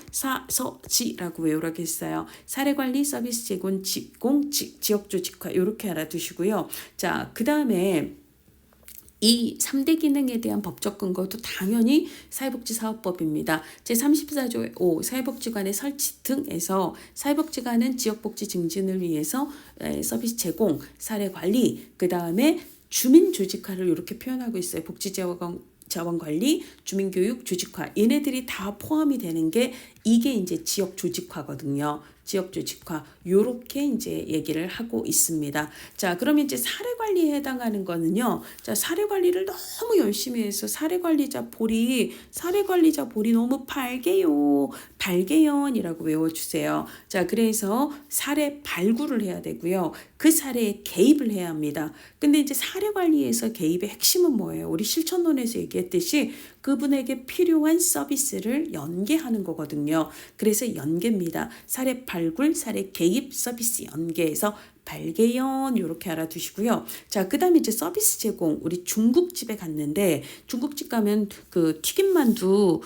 외우라고 했어요. 사례관리, 서비스 제공, 지역 조직화 이렇게 알아두시고요. 자, 그 다음에 이 3대 기능에 대한 법적 근거도 당연히 사회복지사업법입니다. 제34조 5 사회복지관의 설치 등에서 사회복지관은 지역복지 증진을 위해서 서비스 제공, 사례관리, 그 다음에 주민 조직화를 이렇게 표현하고 있어요. 복지자원관리, 주민교육, 조직화 얘네들이 다 포함이 되는 게 이게 이제 지역 조직화거든요. 지역 조직화 요렇게 이제 얘기를 하고 있습니다. 자, 그러면 이제 사례 관리에 해당하는 거는요. 자, 사례 관리를 너무 열심히 해서 사례 관리자 볼이 너무 발개연이라고 외워주세요. 자, 그래서 사례 발굴을 해야 되고요. 그 사례에 개입을 해야 합니다. 근데 이제 사례 관리에서 개입의 핵심은 뭐예요? 우리 실천론에서 얘기했듯이 그분에게 필요한 서비스를 연계하는 거거든요. 그래서 연계입니다. 사례 발굴, 사례 개입, 서비스 연계해서 발개연 이렇게 알아두시고요. 자, 그 다음에 이제 서비스 제공. 우리 중국집에 갔는데 중국집 가면 그 튀김만두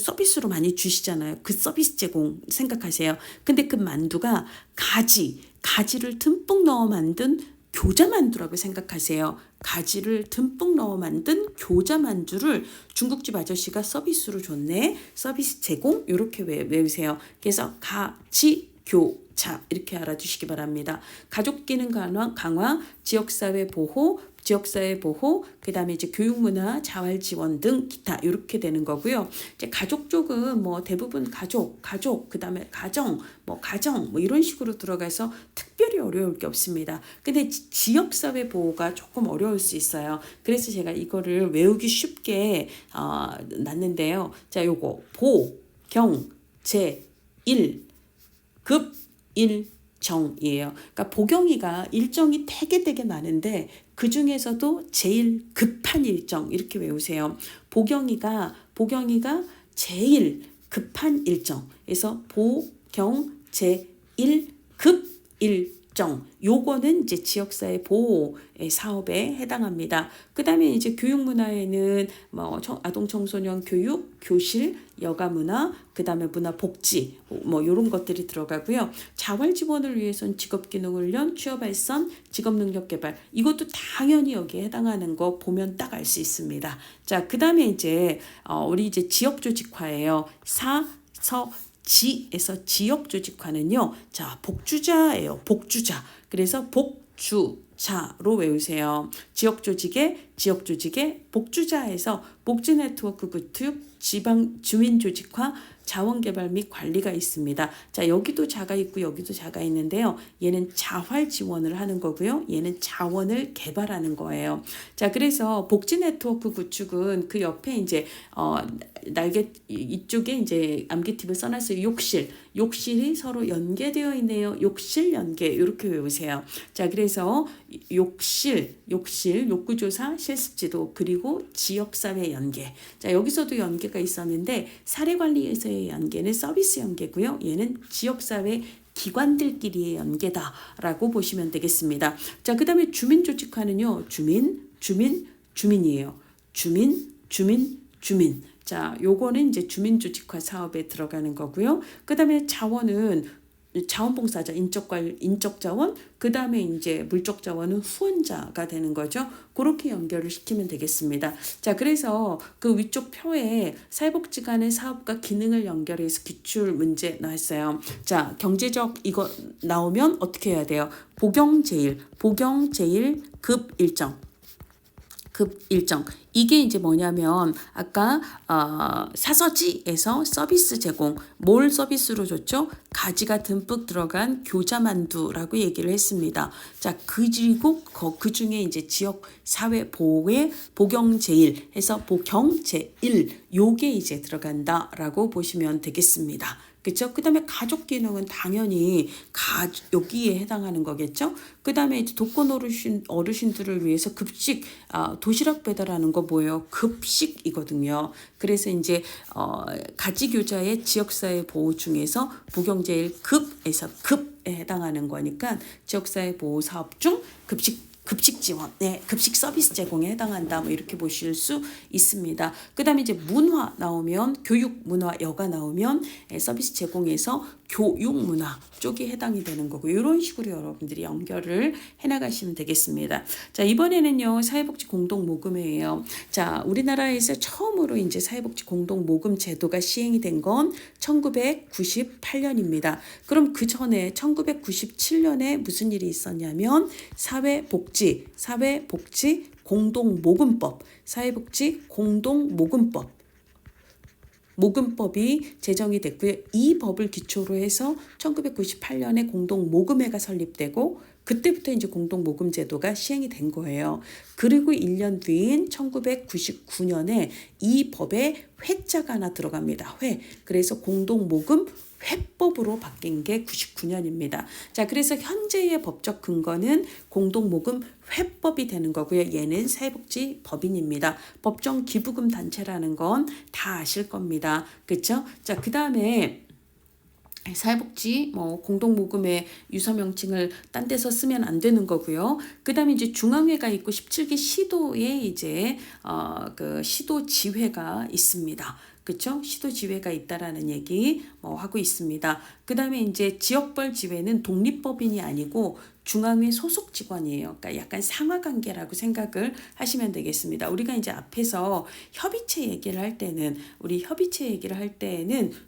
서비스로 많이 주시잖아요. 그 서비스 제공 생각하세요. 근데 그 만두가 가지를 듬뿍 넣어 만든 교자만두라고 생각하세요. 가지를 듬뿍 넣어 만든 교자만두를 중국집 아저씨가 서비스로 줬네. 서비스 제공 이렇게 외우세요. 그래서 교자 이렇게 알아두시기 바랍니다. 가족 기능 강화, 지역사회 보호, 그다음에 이제 교육문화, 자활지원 등 기타 이렇게 되는 거고요. 이제 가족 쪽은 뭐 대부분 가족, 그다음에 가정 이런 식으로 들어가서 특별히 어려울 게 없습니다. 근데 지역사회 보호가 조금 어려울 수 있어요. 그래서 제가 이거를 외우기 쉽게 놨는데요. 자, 요거 보, 경, 제, 일, 급, 일, 정이에요. 그러니까 보경이가 일정이 되게 많은데 그 중에서도 제일 급한 일정 이렇게 외우세요. 보경이가 제일 급한 일정. 그래서 보경 제1 급 일정. 요거는 이제 지역사회 보호 사업에 해당합니다. 그다음에 이제 교육문화에는 뭐 아동 청소년 교육, 교실, 여가문화, 그다음에 문화복지 뭐 이런 것들이 들어가고요. 자활 지원을 위해서는 직업기능훈련, 취업발전, 직업능력개발 이것도 당연히 여기에 해당하는 거 보면 딱 알 수 있습니다. 자, 그다음에 이제 우리 이제 지역조직화예요. 지에서 지역조직화는요. 자, 복주자예요. 복주자. 그래서 복주자로 외우세요. 지역조직의 복주자에서 복지네트워크 구축, 지방 주민조직화, 자원개발 및 관리가 있습니다. 자, 여기도 자가 있고 여기도 자가 있는데요. 얘는 자활 지원을 하는 거고요. 얘는 자원을 개발하는 거예요. 자, 그래서 복지 네트워크 구축은 그 옆에 이제 날개 이쪽에 이제 암기팁을 써놨어요. 욕실이 서로 연계되어 있네요. 욕실 연계 이렇게 외우세요. 자, 그래서 욕구조사, 실습지도 그리고 지역사회 연계. 자, 여기서도 연계가 있었는데 사례관리에서의 연계는 서비스 연계고요. 얘는 지역사회 기관들끼리의 연계다라고 보시면 되겠습니다. 자, 그 다음에 주민조직화는요. 주민이에요. 주민. 자, 요거는 이제 주민조직화 사업에 들어가는 거고요. 그 다음에 자원은 자원봉사자, 인적 자원, 그 다음에 이제 물적 자원은 후원자가 되는 거죠. 그렇게 연결을 시키면 되겠습니다. 자, 그래서 그 위쪽 표에 사회복지관의 사업과 기능을 연결해서 기출 문제 나왔어요. 자, 경제적 이거 나오면 어떻게 해야 돼요? 보경제일 급 일정. 이게 이제 뭐냐면 아까 사서지에서 서비스 제공, 뭘 서비스로 줬죠? 가지가 듬뿍 들어간 교자만두라고 얘기를 했습니다. 자, 그리고 그 중에 이제 지역 사회 보호의 보경제일 해서 보경제일 요게 이제 들어간다라고 보시면 되겠습니다. 그렇죠? 그다음에 가족 기능은 당연히 여기에 해당하는 거겠죠. 그다음에 이제 독거 어르신들을 위해서 급식 도시락 배달하는 거 뭐예요? 급식이거든요. 그래서 이제 가지교자의 지역사회 보호 중에서 보경제일 급에서 급에 해당하는 거니까 지역사회 보호 사업 중 급식 지원, 급식 서비스 제공에 해당한다. 뭐 이렇게 보실 수 있습니다. 그다음에 이제 문화 나오면 교육 문화 여가 나오면 서비스 제공에서 교육 문화 쪽이 해당이 되는 거고 이런 식으로 여러분들이 연결을 해나가시면 되겠습니다. 자, 이번에는요 사회복지 공동모금회예요. 자, 우리나라에서 처음으로 이제 사회복지 공동모금 제도가 시행이 된 건 1998년입니다. 그럼 그 전에 1997년에 무슨 일이 있었냐면 사회복지 공동모금법, 모금법이 제정이 됐고요. 이 법을 기초로 해서 1998년에 공동모금회가 설립되고 그때부터 이제 공동모금 제도가 시행이 된 거예요. 그리고 1년 뒤인 1999년에 이 법에 회자가 하나 들어갑니다. 그래서 공동모금 회법으로 바뀐 게 99년입니다. 자, 그래서 현재의 법적 근거는 공동모금 회법이 되는 거고요. 얘는 사회복지법인입니다. 법정 기부금 단체라는 건 다 아실 겁니다. 그렇죠? 자, 그다음에 사회복지 공동모금의 유서 명칭을 딴 데서 쓰면 안 되는 거고요. 그다음에 이제 중앙회가 있고 17기 시도에 이제 그 시도지회가 있습니다. 그렇죠? 시도지회가 있다라는 얘기 하고 있습니다. 그다음에 이제 지역별 지회는 독립법인이 아니고 중앙회 소속 직원이에요. 그러니까 약간 상하관계라고 생각을 하시면 되겠습니다. 우리가 이제 앞에서 협의체 얘기를 할 때는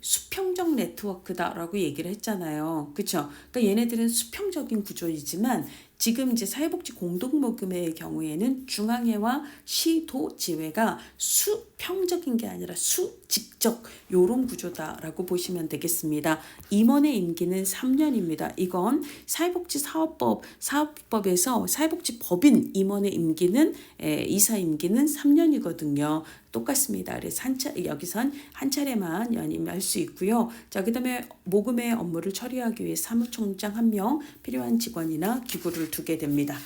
수평적 네트워크다라고 얘기를 했잖아요. 그렇죠? 그러니까 얘네들은 수평적인 구조이지만 지금 이제 사회복지 공동모금회의 경우에는 중앙회와 시도지회가 수평적인 게 아니라 수직적 요런 구조다라고 보시면 되겠습니다. 임원의 임기는 3년입니다. 이건 사회복지사업법에서 사회복지법인 임원의 임기는 이사 임기는 3년이거든요. 똑같습니다. 그래서 여기선 한 차례만 연임할 수 있고요. 자, 그다음에 모금의 업무를 처리하기 위해 사무총장 1명, 필요한 직원이나 기구를 두게 됩니다.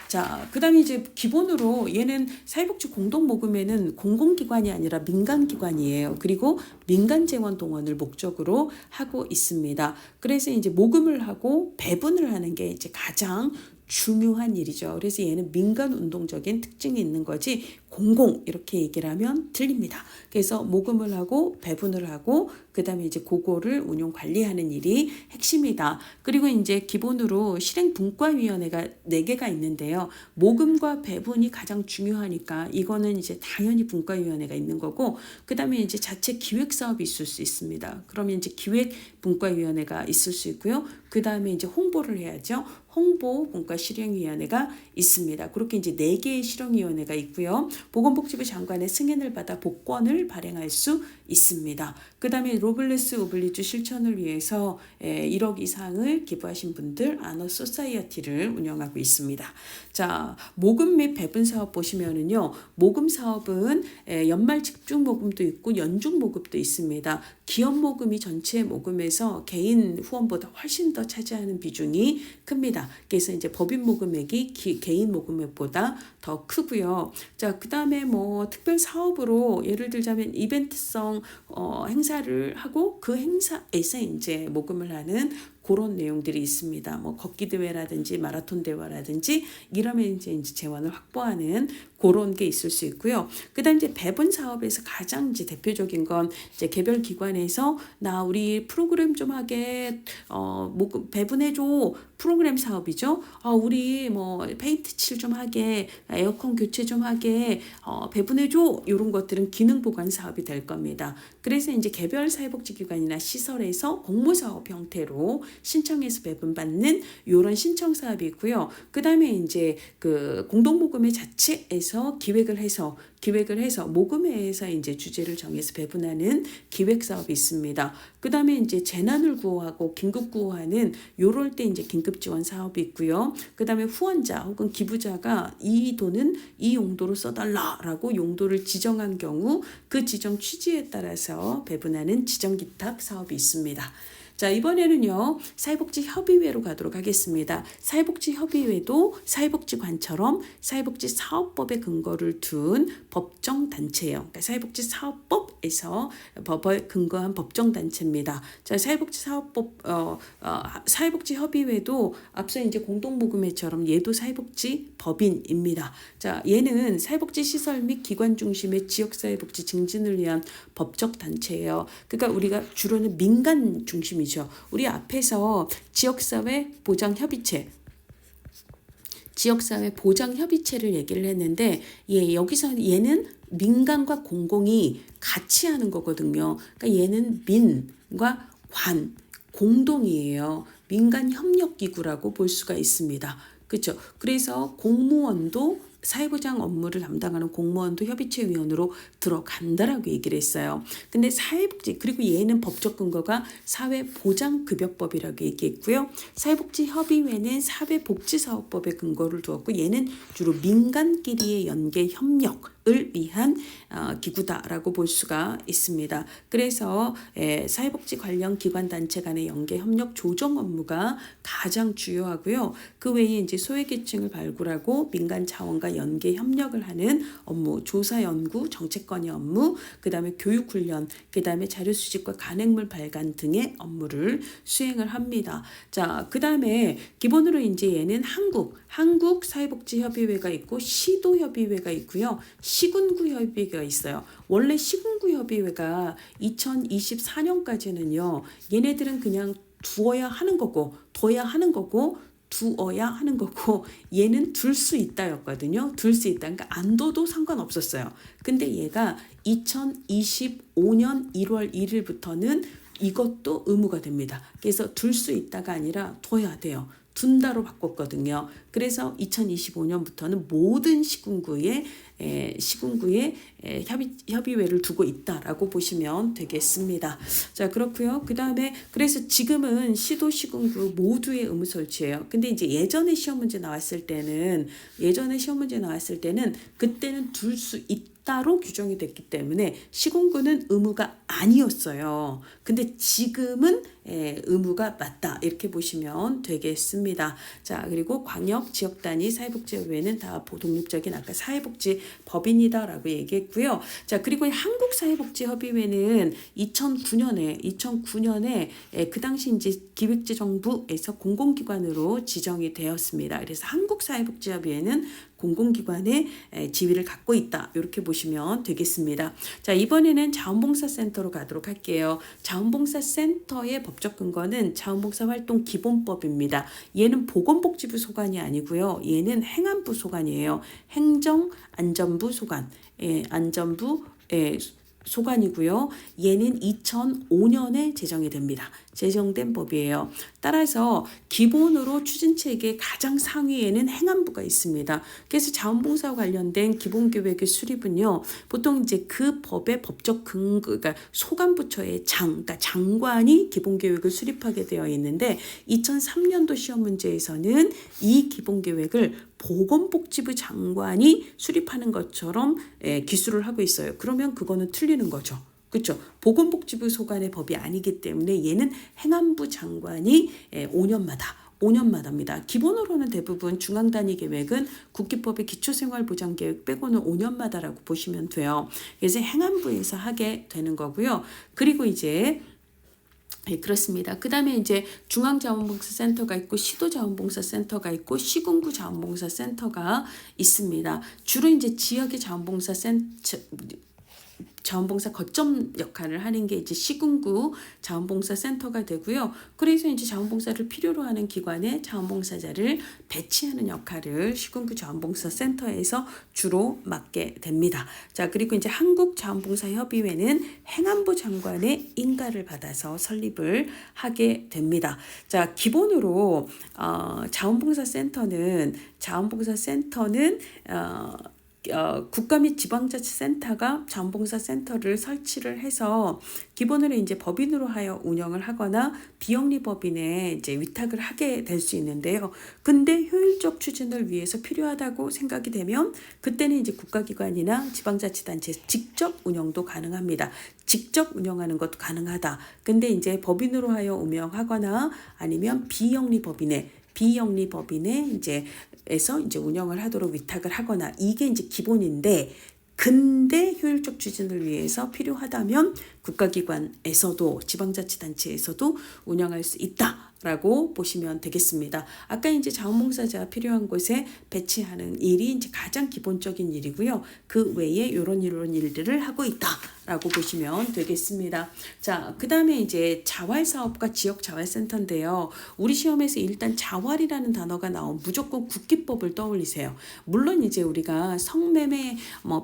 자, 그다음에 이제 기본으로 얘는 사회복지 공동모금회는 공공기관이 아니라 민간기관이에요. 그리고 민간 재원 동원을 목적으로 하고 있습니다. 그래서 이제 모금을 하고 배분을 하는 게 이제 가장 중요한 일이죠. 그래서 얘는 민간 운동적인 특징이 있는 거지 공공 이렇게 얘기를 하면 틀립니다. 그래서 모금을 하고 배분을 하고 그다음에 이제 그거를 운용 관리하는 일이 핵심이다. 그리고 이제 기본으로 실행분과위원회가 4개가 있는데요. 모금과 배분이 가장 중요하니까 이거는 이제 당연히 분과위원회가 있는 거고 그다음에 이제 자체 기획사업이 있을 수 있습니다. 그러면 이제 기획분과위원회가 있을 수 있고요. 그다음에 이제 홍보를 해야죠. 홍보분과실행위원회가 있습니다. 그렇게 이제 4개의 실행위원회가 있고요. 보건복지부 장관의 승인을 받아 복권을 발행할 수 있습니다. 그 다음에 로블레스 오블리주 실천을 위해서 1억 이상을 기부하신 분들 아너 소사이어티를 운영하고 있습니다. 자, 모금 및 배분 사업 보시면은요. 모금 사업은 연말 집중 모금도 있고 연중 모금도 있습니다. 기업 모금이 전체 모금에서 개인 후원보다 훨씬 더 차지하는 비중이 큽니다. 그래서 이제 법인 모금액이 개인 모금액보다 더 크고요. 자, 그다음에 뭐 특별 사업으로 예를 들자면 이벤트성 행사를 하고 그 행사에서 이제 모금을 하는 그런 내용들이 있습니다. 뭐 걷기 대회라든지 마라톤 대회라든지 이러면 이제 재원을 확보하는 그런 게 있을 수 있고요. 그다음 이제 배분 사업에서 가장 이제 대표적인 건 이제 개별 기관에서 나 우리 프로그램 좀 하게 모금 배분해줘 프로그램 사업이죠. 우리 뭐 페인트 칠 좀 하게 에어컨 교체 좀 하게 배분해줘 이런 것들은 기능 보관 사업이 될 겁니다. 그래서 이제 개별 사회복지기관이나 시설에서 공모사업 형태로 신청해서 배분받는 이런 신청 사업이 있고요. 그 다음에 이제 그 공동모금회 자체에서 기획을 해서 모금회에서 이제 주제를 정해서 배분하는 기획 사업이 있습니다. 그 다음에 이제 재난을 구호하고 긴급 구호하는 요럴 때 이제 긴급 지원 사업이 있고요. 그 다음에 후원자 혹은 기부자가 이 돈은 이 용도로 써달라라고 용도를 지정한 경우 그 지정 취지에 따라서 배분하는 지정 기탁 사업이 있습니다. 자, 이번에는요. 사회복지협의회로 가도록 하겠습니다. 사회복지협의회도 사회복지관처럼 사회복지사업법에 근거를 둔 법정단체예요. 그러니까 사회복지사업법에서 법에 근거한 법정단체입니다. 자, 사회복지협의회도 앞서 이제 공동모금회처럼 얘도 사회복지법인입니다. 자, 얘는 사회복지시설 및 기관 중심의 지역사회복지 증진을 위한 법적 단체예요. 그러니까 우리가 주로는 민간 중심이죠. 우리 앞에서 지역사회 보장협의체를 얘기를 했는데 여기서 얘는 민간과 공공이 같이 하는 거거든요. 그러니까 얘는 민과 관 공동이에요. 민간협력기구라고 볼 수가 있습니다. 그렇죠? 그래서 공무원도 사회보장 업무를 담당하는 공무원도 협의체위원으로 들어간다라고 얘기를 했어요. 근데 사회복지 그리고 얘는 법적 근거가 사회보장급여법이라고 얘기했고요. 사회복지협의회는 사회복지사업법에 근거를 두었고 얘는 주로 민간끼리의 연계 협력을 위한 기구다라고 볼 수가 있습니다. 그래서 사회복지 관련 기관 단체 간의 연계 협력 조정 업무가 가장 주요하고요. 그 외에 이제 소외계층을 발굴하고 민간 자원과 연계 협력을 하는 업무, 조사 연구, 정책건의 업무, 그다음에 교육 훈련, 그다음에 자료 수집과 간행물 발간 등의 업무를 수행을 합니다. 자, 그다음에 기본으로 이제 얘는 한국 사회복지협의회가 있고 시도협의회가 있고요. 시군구협의회가 있어요. 원래 시군구협의회가 2024년까지는요. 얘네들은 그냥 두어야 하는 거고 얘는 둘 수 있다였거든요. 둘 수 있다. 그러니까 안 둬도 상관없었어요. 근데 얘가 2025년 1월 1일부터는 이것도 의무가 됩니다. 그래서 둘 수 있다가 아니라 둬야 돼요. 둔다로 바꿨거든요. 그래서 2025년부터는 모든 시군구에 협의회를 두고 있다라고 보시면 되겠습니다. 자, 그렇고요. 그다음에 그래서 지금은 시도 시군구 모두의 의무 설치예요. 근데 이제 예전에 시험 문제 나왔을 때는 그때는 둘 수 있다 맞다로 규정이 됐기 때문에 시군구는 의무가 아니었어요. 근데 지금은 의무가 맞다 이렇게 보시면 되겠습니다. 자, 그리고 광역, 지역 단위 사회복지협의회는 다 독립적인 아까 사회복지법인이다라고 얘기했고요. 자, 그리고 한국사회복지협의회는 2009년에 그 당시 이제 기획재정부에서 공공기관으로 지정이 되었습니다. 그래서 한국사회복지협의회는 공공기관의 지위를 갖고 있다. 이렇게 보시면 되겠습니다. 자, 이번에는 자원봉사센터로 가도록 할게요. 자원봉사센터의 법적 근거는 자원봉사활동기본법입니다. 얘는 보건복지부 소관이 아니고요. 얘는 행안부 소관이에요. 행정안전부 소관, 안전부 소관이고요. 얘는 2005년에 제정이 됩니다. 제정된 법이에요. 따라서 기본으로 추진체계의 가장 상위에는 행안부가 있습니다. 그래서 자원봉사와 관련된 기본계획의 수립은요, 보통 이제 그 법의 법적 근거, 그러니까 소관부처의 그러니까 장관이 기본계획을 수립하게 되어 있는데 2003년도 시험 문제에서는 이 기본계획을 보건복지부 장관이 수립하는 것처럼 기술을 하고 있어요. 그러면 그거는 틀리는 거죠. 그렇죠. 보건복지부 소관의 법이 아니기 때문에 얘는 행안부 장관이 5년마다입니다. 기본으로는 대부분 중앙단위 계획은 국기법의 기초생활보장계획 빼고는 5년마다라고 보시면 돼요. 그래서 행안부에서 하게 되는 거고요. 그리고 이제 그렇습니다. 그 다음에 이제 중앙자원봉사센터가 있고 시도자원봉사센터가 있고 시군구 자원봉사센터가 있습니다. 주로 이제 지역의 자원봉사 거점 역할을 하는 게 이제 시군구 자원봉사센터가 되고요. 그래서 이제 자원봉사를 필요로 하는 기관에 자원봉사자를 배치하는 역할을 시군구 자원봉사센터에서 주로 맡게 됩니다. 자, 그리고 이제 한국자원봉사협의회는 행안부 장관의 인가를 받아서 설립을 하게 됩니다. 자, 기본으로 자원봉사센터는 국가 및 지방자치센터가 자원봉사센터를 설치를 해서 기본으로 이제 법인으로 하여 운영을 하거나 비영리 법인에 이제 위탁을 하게 될 수 있는데요. 근데 효율적 추진을 위해서 필요하다고 생각이 되면 그때는 이제 국가기관이나 지방자치단체 직접 운영도 가능합니다. 직접 운영하는 것도 가능하다. 근데 이제 법인으로 하여 운영하거나 아니면 비영리 법인에 에서 이제 운영을 하도록 위탁을 하거나 이게 이제 기본인데 근데 효율적 추진을 위해서 필요하다면 국가기관에서도 지방자치단체에서도 운영할 수 있다라고 보시면 되겠습니다. 아까 이제 자원봉사자가 필요한 곳에 배치하는 일이 이제 가장 기본적인 일이고요. 그 외에 이런 일들을 하고 있다라고 보시면 되겠습니다. 자, 그 다음에 이제 자활사업과 지역자활센터인데요. 우리 시험에서 일단 자활이라는 단어가 나오면 무조건 국기법을 떠올리세요. 물론 이제 우리가 성매매,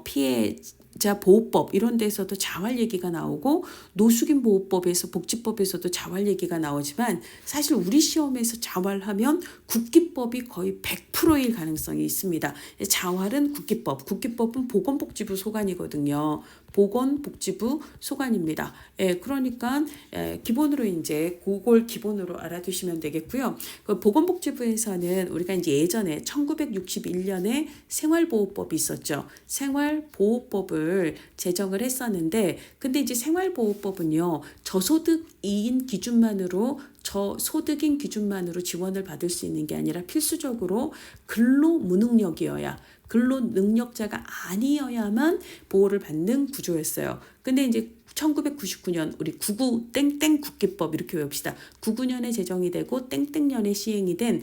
피해자 보호법 이런 데서도 자활 얘기가 나오고 노숙인 보호법에서 복지법에서도 자활 얘기가 나오지만 사실 우리 시험에서 자활하면 국기법이 거의 100%일 가능성이 있습니다. 자활은 국기법은 보건복지부 소관이거든요. 보건복지부 소관입니다. 그러니까 기본으로 이제 그걸 기본으로 알아두시면 되겠고요. 그 보건복지부에서는 우리가 이제 예전에 1961년에 생활보호법이 있었죠. 생활보호법을 제정을 했었는데, 근데 이제 생활보호법은요, 저소득인 기준만으로 지원을 받을 수 있는 게 아니라 필수적으로 근로능력자가 아니어야만 보호를 받는 구조였어요. 근데 이제 1999년 우리 99 땡땡 국기법 이렇게 외웁시다. 99년에 제정이 되고 땡땡년에 시행이 된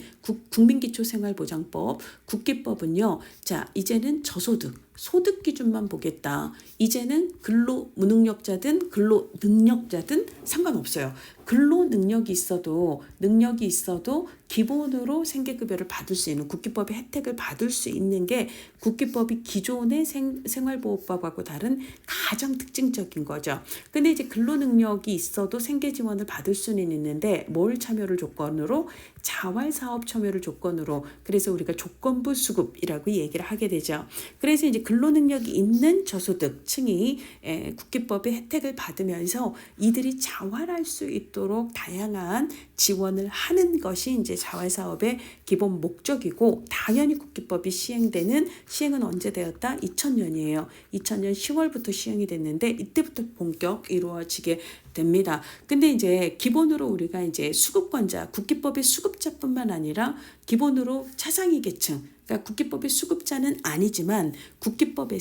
국민기초생활보장법 국기법은요. 자, 이제는 소득 기준만 보겠다. 이제는 근로무능력자든 근로능력자든 상관없어요. 근로능력이 있어도 기본으로 생계급여를 받을 수 있는 국기법의 혜택을 받을 수 있는 게 국기법이 기존의 생활보호법하고 다른 가장 특징적인 거죠. 근데 이제 근로능력이 있어도 생계지원을 받을 수는 있는데 뭘 참여를 조건으로 자활사업 참여를 조건으로, 그래서 우리가 조건부 수급이라고 얘기를 하게 되죠. 그래서 이제 근로능력이 있는 저소득층이 국기법의 혜택을 받으면서 이들이 자활할 수 있도록 다양한 지원을 하는 것이 이제 자활사업의 기본 목적이고, 당연히 국기법이 시행은 언제 되었다? 2000년이에요. 2000년 10월부터 시행이 됐는데 이때부터 본격 이루어지게 됩니다. 근데 이제 기본으로 우리가 이제 수급권자, 국기법의 수급자뿐만 아니라 기본으로 차상위 계층, 그러니까 국기법의 수급자는 아니지만 국기법의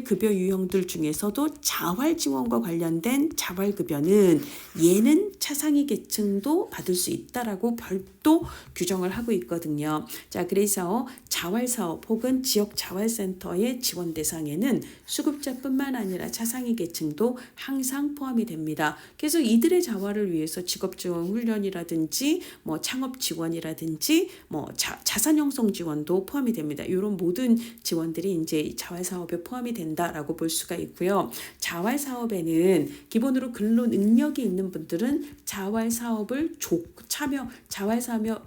급여 유형들 중에서도 자활 지원과 관련된 자활 급여는 얘는 차상위 계층도 받을 수 있다라고 별도 규정을 하고 있거든요. 자, 그래서 자활 사업 혹은 지역 자활센터의 지원 대상에는 수급자뿐만 아니라 차상위 계층도 항상 포함이 됩니다. 그래서 이들의 자활을 위해서 직업 지원 훈련이라든지 뭐 창업 지원이라든지 뭐 자산 형성 지원도 포함이 됩니다. 이런 모든 지원들이 이제 자활 사업에 포함이 된다라고 볼 수가 있고요. 자활 사업에는 기본으로 근로 능력이 있는 분들은 자활 사업을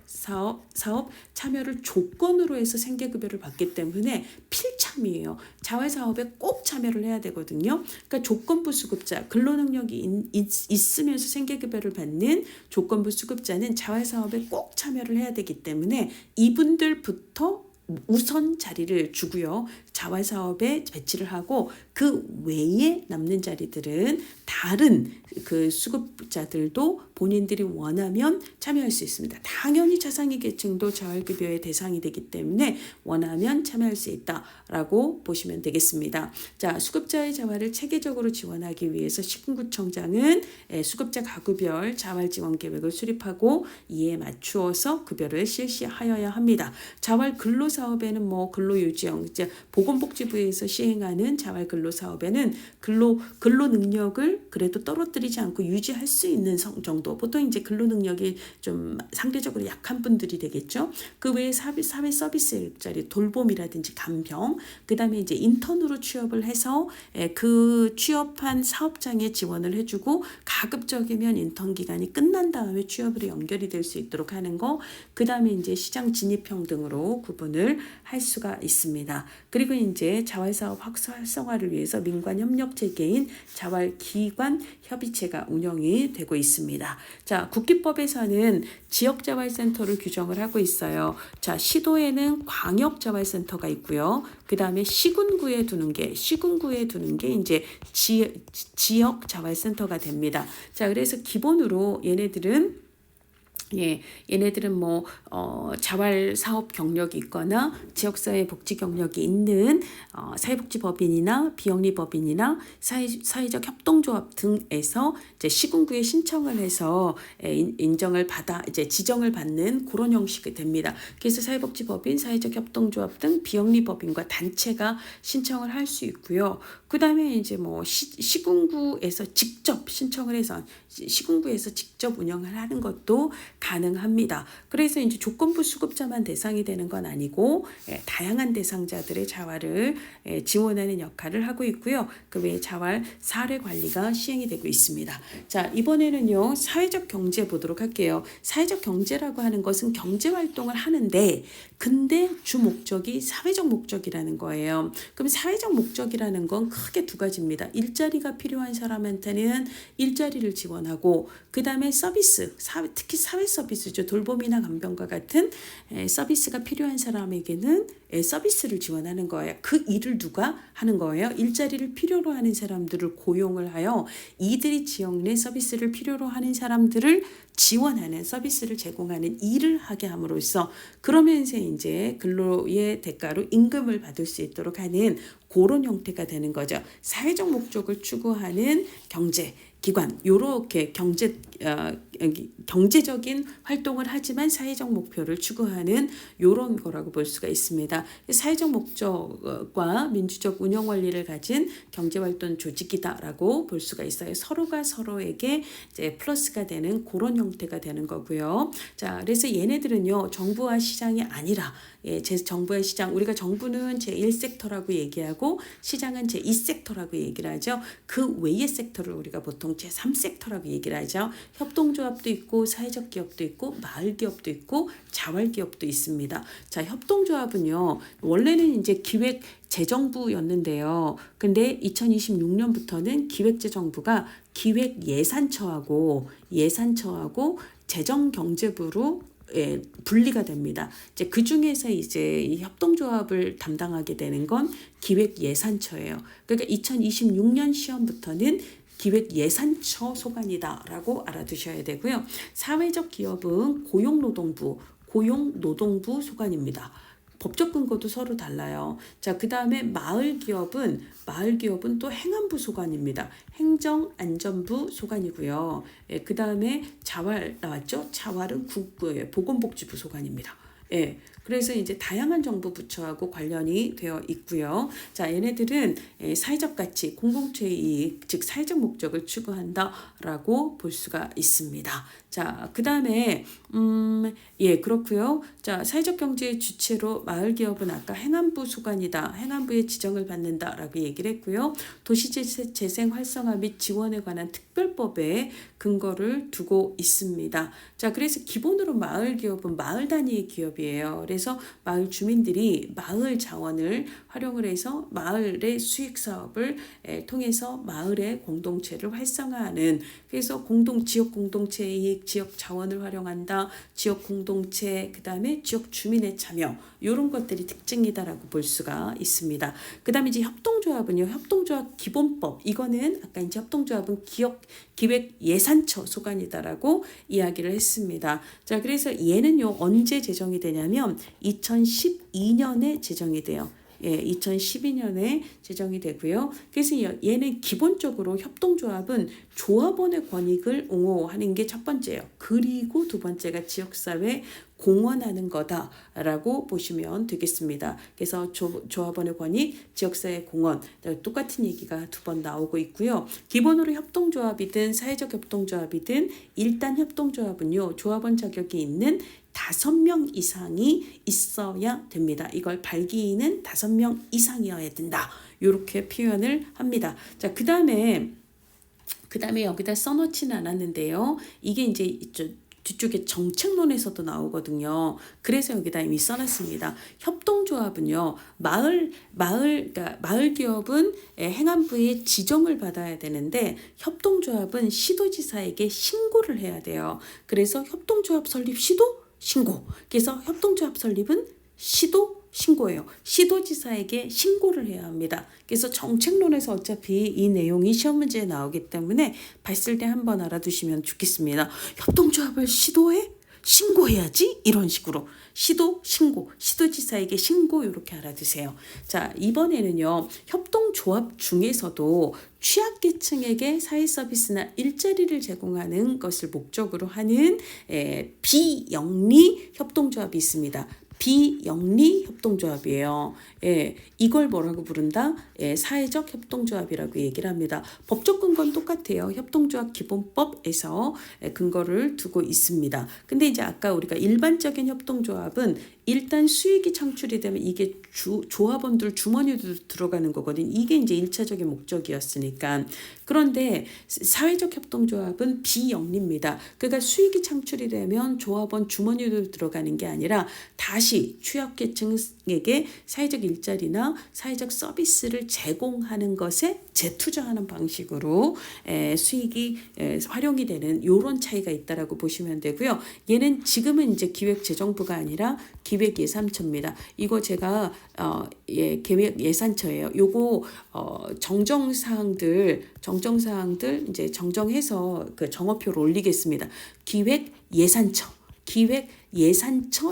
사업 참여를 조건으로 해서 생계급여를 받기 때문에 필참이에요. 자활 사업에 꼭 참여를 해야 되거든요. 그러니까 조건부 수급자, 근로 능력이 있으면서 생계급여를 받는 조건부 수급자는 자활 사업에 꼭 참여를 해야 되기 때문에 이분들부터 우선 자리를 주고요. 자활 사업에 배치를 하고 그 외에 남는 자리들은 다른 그 수급자들도 본인들이 원하면 참여할 수 있습니다. 당연히 차상위 계층도 자활급여의 대상이 되기 때문에 원하면 참여할 수 있다라고 보시면 되겠습니다. 자, 수급자의 자활을 체계적으로 지원하기 위해서 시군구청장은 수급자 가구별 자활 지원 계획을 수립하고 이에 맞추어서 급여를 실시하여야 합니다. 자활 근로사업에는 뭐 근로유지형, 이제 보건복지부에서 시행하는 자활 근로사업에는 근로 능력을 그래도 떨어뜨리지 않고 유지할 수 있는 정도, 보통 이제 근로 능력이 좀 상대적으로 약한 분들이 되겠죠. 그 외에 사회 서비스 일자리, 돌봄이라든지 간병, 그 다음에 이제 인턴으로 취업을 해서 그 취업한 사업장에 지원을 해주고 가급적이면 인턴 기간이 끝난 다음에 취업으로 연결이 될 수 있도록 하는 거, 그 다음에 이제 시장 진입형 등으로 구분을 할 수가 있습니다. 그리고 이제 자활사업 활성화를 위해서 민관 협력 체계인 자활기관 협의체가 운영이 되고 있습니다. 자, 국기법에서는 지역자활센터를 규정을 하고 있어요. 자, 시도에는 광역자활센터가 있고요. 그 다음에 시군구에 두는 게 이제 지역자활센터가 됩니다. 자, 그래서 기본으로 얘네들은 뭐 자활 사업 경력이 있거나 지역사회 복지 경력이 있는 사회복지법인이나 비영리법인이나 사회적 협동조합 등에서 이제 시군구에 신청을 해서 인정을 받아 이제 지정을 받는 그런 형식이 됩니다. 그래서 사회복지법인, 사회적 협동조합 등 비영리법인과 단체가 신청을 할 수 있고요. 그 다음에 이제 뭐 시군구에서 직접 신청을 해서 시군구에서 직접 운영을 하는 것도 가능합니다. 그래서 이제 조건부 수급자만 대상이 되는 건 아니고 다양한 대상자들의 자활을 지원하는 역할을 하고 있고요. 그 외에 자활 사례 관리가 시행이 되고 있습니다. 자, 이번에는요 사회적 경제 보도록 할게요. 사회적 경제라고 하는 것은 경제 활동을 하는데 근데 주 목적이 사회적 목적이라는 거예요. 그럼 사회적 목적이라는 건 크게 두 가지입니다. 일자리가 필요한 사람한테는 일자리를 지원하고 그 다음에 서비스, 특히 사회 서비스죠. 돌봄이나 간병과 같은 서비스가 필요한 사람에게는 서비스를 지원하는 거예요. 그 일을 누가 하는 거예요? 일자리를 필요로 하는 사람들을 고용을 하여 이들이 지역 내 서비스를 필요로 하는 사람들을 지원하는 서비스를 제공하는 일을 하게 함으로써 그러면서 이제 근로의 대가로 임금을 받을 수 있도록 하는 그런 형태가 되는 거죠. 사회적 목적을 추구하는 경제 기관, 요렇게 경제적인 활동을 하지만 사회적 목표를 추구하는 요런 거라고 볼 수가 있습니다. 사회적 목적과 민주적 운영 원리를 가진 경제활동 조직이다라고 볼 수가 있어요. 서로가 서로에게 이제 플러스가 되는 그런 형태가 되는 거고요. 자, 그래서 얘네들은요 정부와 시장이 아니라 정부의 시장, 우리가 정부는 제1섹터라고 얘기하고 시장은 제2섹터라고 얘기를 하죠. 그 외의 섹터를 우리가 보통 보통 제3섹터라고 얘기를 하죠. 협동조합도 있고 사회적 기업도 있고 마을 기업도 있고 자활 기업도 있습니다. 자, 협동조합은요. 원래는 이제 기획 재정부였는데요. 근데 2026년부터는 기획재정부가 기획예산처하고 재정경제부로 분리가 됩니다. 이제 그 중에서 이제 이 협동조합을 담당하게 되는 건 기획예산처예요. 그러니까 2026년 시험부터는 기획예산처 소관이다라고 알아두셔야 되고요. 사회적 기업은 고용노동부 소관입니다. 법적 근거도 서로 달라요. 자, 그 다음에 마을 기업은 또 행안부 소관입니다. 행정안전부 소관이고요. 그 다음에 자활 나왔죠? 자활은 보건복지부 소관입니다. 그래서 이제 다양한 정부 부처하고 관련이 되어 있고요. 자, 얘네들은 사회적 가치, 공동체의 이익, 즉 사회적 목적을 추구한다라고 볼 수가 있습니다. 자, 그 다음에 그렇고요. 자, 사회적 경제의 주체로 마을 기업은 아까 행안부 소관이다. 행안부의 지정을 받는다라고 얘기를 했고요. 도시재생 활성화 및 지원에 관한 특별법에 근거를 두고 있습니다. 자, 그래서 기본으로 마을 기업은 마을 단위의 기업이에요. 그래서 마을 주민들이 마을 자원을 활용을 해서 마을의 수익 사업을 통해서 마을의 공동체를 활성화하는, 그래서 지역 공동체의 이익, 지역 자원을 활용한다, 지역 공동체, 그 다음에 지역 주민의 참여, 이런 것들이 특징이다라고 볼 수가 있습니다. 그 다음에 이제 협동조합은요, 협동조합 기본법, 이거는 아까 이제 협동조합은 기획예산처 소관이다라고 이야기를 했습니다. 자, 그래서 얘는요, 언제 제정이 되냐면 2012년에 제정이 돼요. 2012년에 제정이 되고요. 그래서 얘는 기본적으로 협동조합은 조합원의 권익을 옹호하는 게 첫 번째예요. 그리고 두 번째가 지역사회 공헌하는 거다라고 보시면 되겠습니다. 그래서 조합원의 권익, 지역사회 공헌, 똑같은 얘기가 두 번 나오고 있고요. 기본으로 협동조합이든 사회적 협동조합이든 일단 협동조합은요, 조합원 자격이 있는 5명 이상이 있어야 됩니다. 이걸 발기인은 5명 이상이어야 된다. 이렇게 표현을 합니다. 자, 그 다음에 여기다 써놓지는 않았는데요. 이게 이제 뒤쪽에 정책론에서도 나오거든요. 그래서 여기다 이미 써놨습니다. 협동조합은요, 그러니까 마을 기업은 행안부의 지정을 받아야 되는데 협동조합은 시도지사에게 신고를 해야 돼요. 그래서 협동조합 설립 신고. 그래서 협동조합 설립은 신고예요. 시도지사에게 신고를 해야 합니다. 그래서 정책론에서 어차피 이 내용이 시험 문제에 나오기 때문에 봤을 때 한번 알아두시면 좋겠습니다. 협동조합을 신고해야지? 이런 식으로 시도지사에게 신고, 이렇게 알아두세요. 자, 이번에는요, 협동조합 중에서도 취약계층에게 사회서비스나 일자리를 제공하는 것을 목적으로 하는 비영리 협동조합이 있습니다. 비영리 협동조합이에요. 이걸 뭐라고 부른다? 사회적 협동조합이라고 얘기를 합니다. 법적 근거는 똑같아요. 협동조합 기본법에서 근거를 두고 있습니다. 근데 이제 아까 우리가 일반적인 협동조합은 일단 수익이 창출이 되면 이게 조합원들 주머니도 들어가는 거거든요. 이게 이제 1차적인 목적이었으니까. 그런데 사회적 협동조합은 비영리입니다. 그러니까 수익이 창출이 되면 조합원 주머니도 들어가는 게 아니라 다시 취약계층에게 사회적 일자리나 사회적 서비스를 제공하는 것에 재투자하는 방식으로 수익이 활용이 되는 이런 차이가 있다라고 보시면 되고요. 얘는 지금은 이제 기획재정부가 아니라 기획예산처입니다. 이거 제가 계획예산처예요. 요거 정정사항들 이제 정정해서 그 정어표를 올리겠습니다. 기획예산처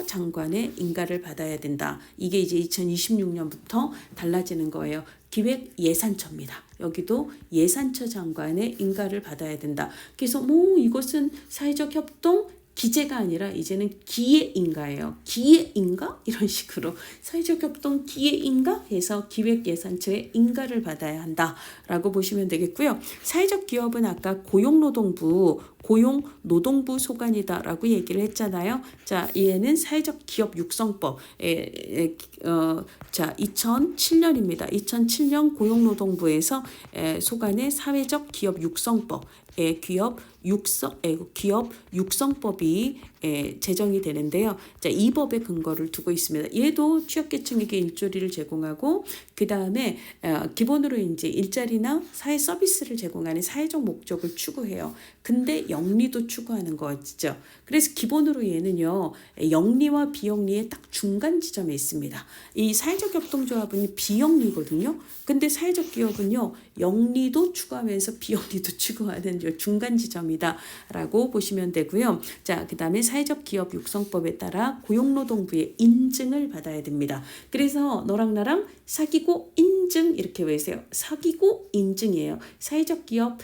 장관의 인가를 받아야 된다. 이게 이제 2026년부터 달라지는 거예요. 기획예산처입니다. 여기도 예산처 장관의 인가를 받아야 된다. 그래서 이것은 사회적 협동 기재가 아니라 이제는 기예인가예요. 기예인가? 이런 식으로 사회적 협동 기예인가? 해서 기획예산처의 인가를 받아야 한다라고 보시면 되겠고요. 사회적 기업은 아까 고용노동부 고용 노동부 소관이다라고 얘기를 했잖아요. 자, 얘는 사회적 기업 육성법, 자 2007년입니다. 2007년 고용노동부에서 소관의 사회적 기업 육성법, 기업 육성법이 제정이 되는데요. 자, 이 법에 근거를 두고 있습니다. 얘도 취약계층에게 일자리를 제공하고 그 다음에 기본으로 이제 일자리나 사회 서비스를 제공하는 사회적 목적을 추구해요. 근데 영리도 추구하는 거죠. 그래서 기본으로 얘는요, 영리와 비영리의 딱 중간 지점에 있습니다. 이 사회적 협동조합은 비영리거든요. 근데 사회적 기업은요, 영리도 추구하면서 비영리도 추구하는 중간 지점이다라고 보시면 되고요. 자, 그 다음에 사회적 기업 육성법에 따라 고용노동부의 인증을 받아야 됩니다. 그래서 너랑 나랑 사귀고 인증 이렇게 외우세요. 사귀고 인증이에요. 사회적 기업은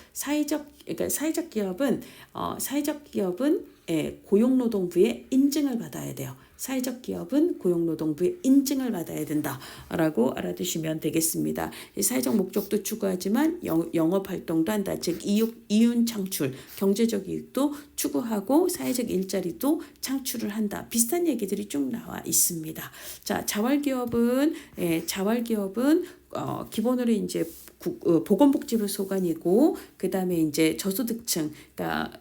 고용노동부의 인증을 받아야 돼요. 사회적 기업은 고용노동부의 인증을 받아야 된다라고 알아두시면 되겠습니다. 사회적 목적도 추구하지만 영업활동도 한다. 즉 이윤 창출, 경제적 이익도 추구하고 사회적 일자리도 창출을 한다. 비슷한 얘기들이 쭉 나와 있습니다. 자, 자활기업은 기본으로 이제 보건복지부 소관이고 그 다음에 이제 저소득층, 그러니까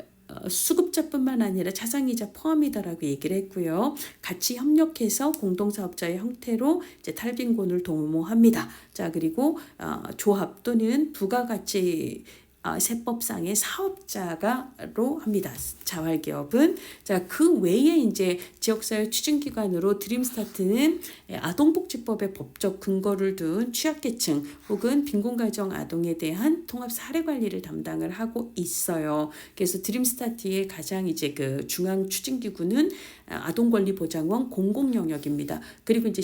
수급자뿐만 아니라 차상이자 포함이다라고 얘기를 했고요. 같이 협력해서 공동사업자의 형태로 이제 탈빈곤을 도모합니다. 자, 그리고 조합 또는 부가가치 세법상의 사업자가로 합니다. 자활기업은. 자, 그 외에 이제 지역사회 추진기관으로 드림스타트는 아동복지법의 법적 근거를 둔 취약계층 혹은 빈곤가정 아동에 대한 통합 사례관리를 담당을 하고 있어요. 그래서 드림스타트의 가장 이제 그 중앙 추진기구는 아동권리보장원 공공영역입니다. 그리고 이제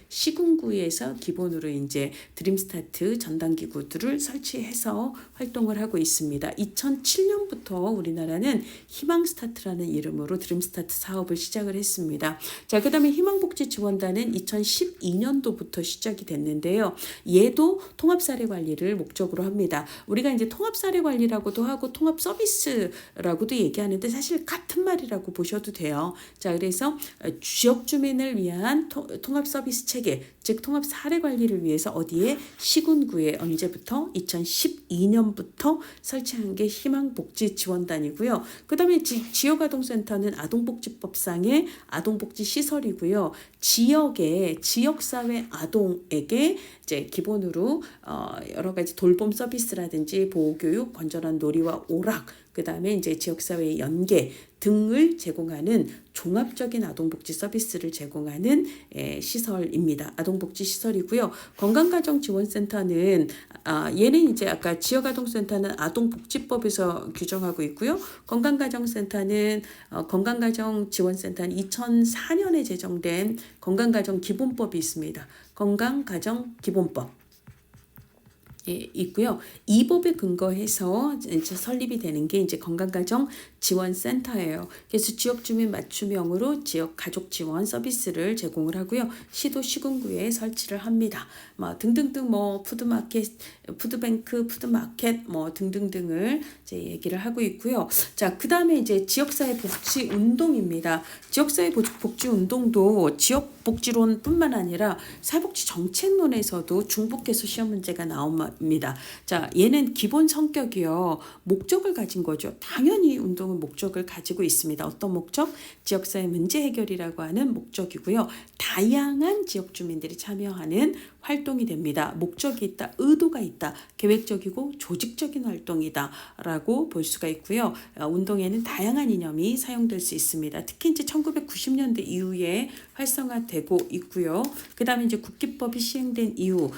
시군구에서 기본으로 이제 드림스타트 전담기구들을 설치해서 활동을 하고 있습니다. 2007년부터 우리나라는 희망스타트라는 이름으로 드림스타트 사업을 시작을 했습니다. 자, 그 다음에 희망복지지원단은 2012년도부터 시작이 됐는데요. 얘도 통합사례관리를 목적으로 합니다. 우리가 이제 통합사례관리라고도 하고 통합서비스라고도 얘기하는데 사실 같은 말이라고 보셔도 돼요. 자, 그래서 지역 주민을 위한 통합서비스 체계, 즉 통합사례관리를 위해서 어디에 시군구에 언제부터 2012년부터 설치한 게 희망복지지원단이고요. 그 다음에 지역아동센터는 아동복지법상의 아동복지시설이고요. 지역사회 아동에게 이제 기본으로 여러 가지 돌봄 서비스라든지 보호교육, 건전한 놀이와 오락, 그 다음에 이제 지역사회의 연계 등을 제공하는 종합적인 아동복지 서비스를 제공하는 시설입니다. 아동복지 시설이고요. 건강가정지원센터는 얘는 이제 아까 지역아동센터는 아동복지법에서 규정하고 있고요. 건강가정지원센터는 2004년에 제정된 건강가정기본법이 있습니다. 건강가정기본법. 있고요. 이 법에 근거해서 이제 설립이 되는 게 이제 건강가정지원센터예요. 그래서 지역주민 맞춤형으로 지역 가족 지원 서비스를 제공을 하고요. 시도 시군구에 설치를 합니다. 등등등 푸드뱅크, 푸드마켓 등등등을 이제 얘기를 하고 있고요. 자, 그 다음에 이제 지역사회 복지 운동입니다. 지역사회 복지 운동도 지역 복지론뿐만 아니라 사회복지 정책론에서도 중복해서 시험 문제가 나옵니다. 자, 얘는 기본 성격이요. 목적을 가진 거죠. 당연히 운동은 목적을 가지고 있습니다. 어떤 목적? 지역사회 문제 해결이라고 하는 목적이고요. 다양한 지역 주민들이 참여하는 활동이 됩니다. 목적이 있다, 의도가 있다, 계획적이고 조직적인 활동이다 라고 볼 수가 있고요. 운동에는 다양한 이념이 사용될 수 있습니다. 특히 이제 1990년대 이후에 활성화되고 있고요. 그 다음에 이제 국기법이 시행된 이후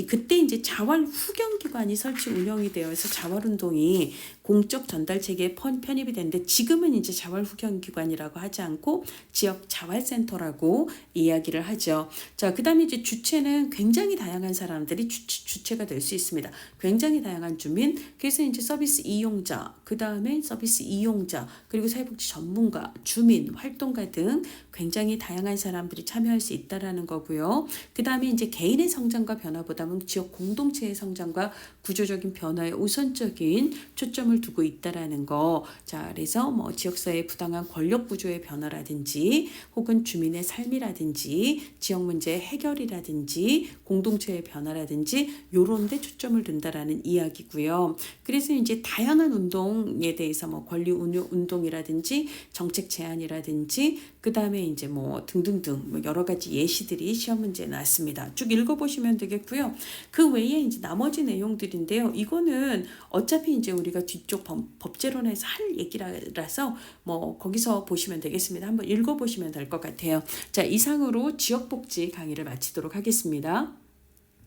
그때 이제 자활 후견기관이 설치 운영이 되어서 자활운동이 공적 전달 체계에 편입이 됐는데 지금은 이제 자활 후견기관이라고 하지 않고 지역 자활센터라고 이야기를 하죠. 자, 그 다음에 이제 주체는 굉장히 다양한 사람들이 주체가 될 수 있습니다. 굉장히 다양한 주민, 그래서 이제 서비스 이용자, 그 다음에 서비스 이용자, 그리고 사회복지 전문가, 주민, 활동가 등 굉장히 다양한 사람들이 참여할 수 있다라는 거고요. 그 다음에 이제 개인의 성장과 변화보다 부담은 지역 공동체의 성장과 구조적인 변화에 우선적인 초점을 두고 있다라는 거. 자, 그래서 뭐 지역사회의 부당한 권력 구조의 변화라든지 혹은 주민의 삶이라든지 지역 문제 해결이라든지 공동체의 변화라든지 요런 데 초점을 둔다라는 이야기고요. 그래서 이제 다양한 운동에 대해서 뭐 권리 운동이라든지 정책 제안이라든지 그다음에 이제 뭐 등등등 뭐 여러 가지 예시들이 시험 문제에 나왔습니다. 쭉 읽어보시면 되겠고요. 그 외에 이제 나머지 내용들인데요. 이거는 어차피 이제 우리가 뒤쪽 법제론에서 할 얘기라서 뭐 거기서 보시면 되겠습니다. 한번 읽어보시면 될 것 같아요. 자, 이상으로 지역복지 강의를 마치도록 하겠습니다.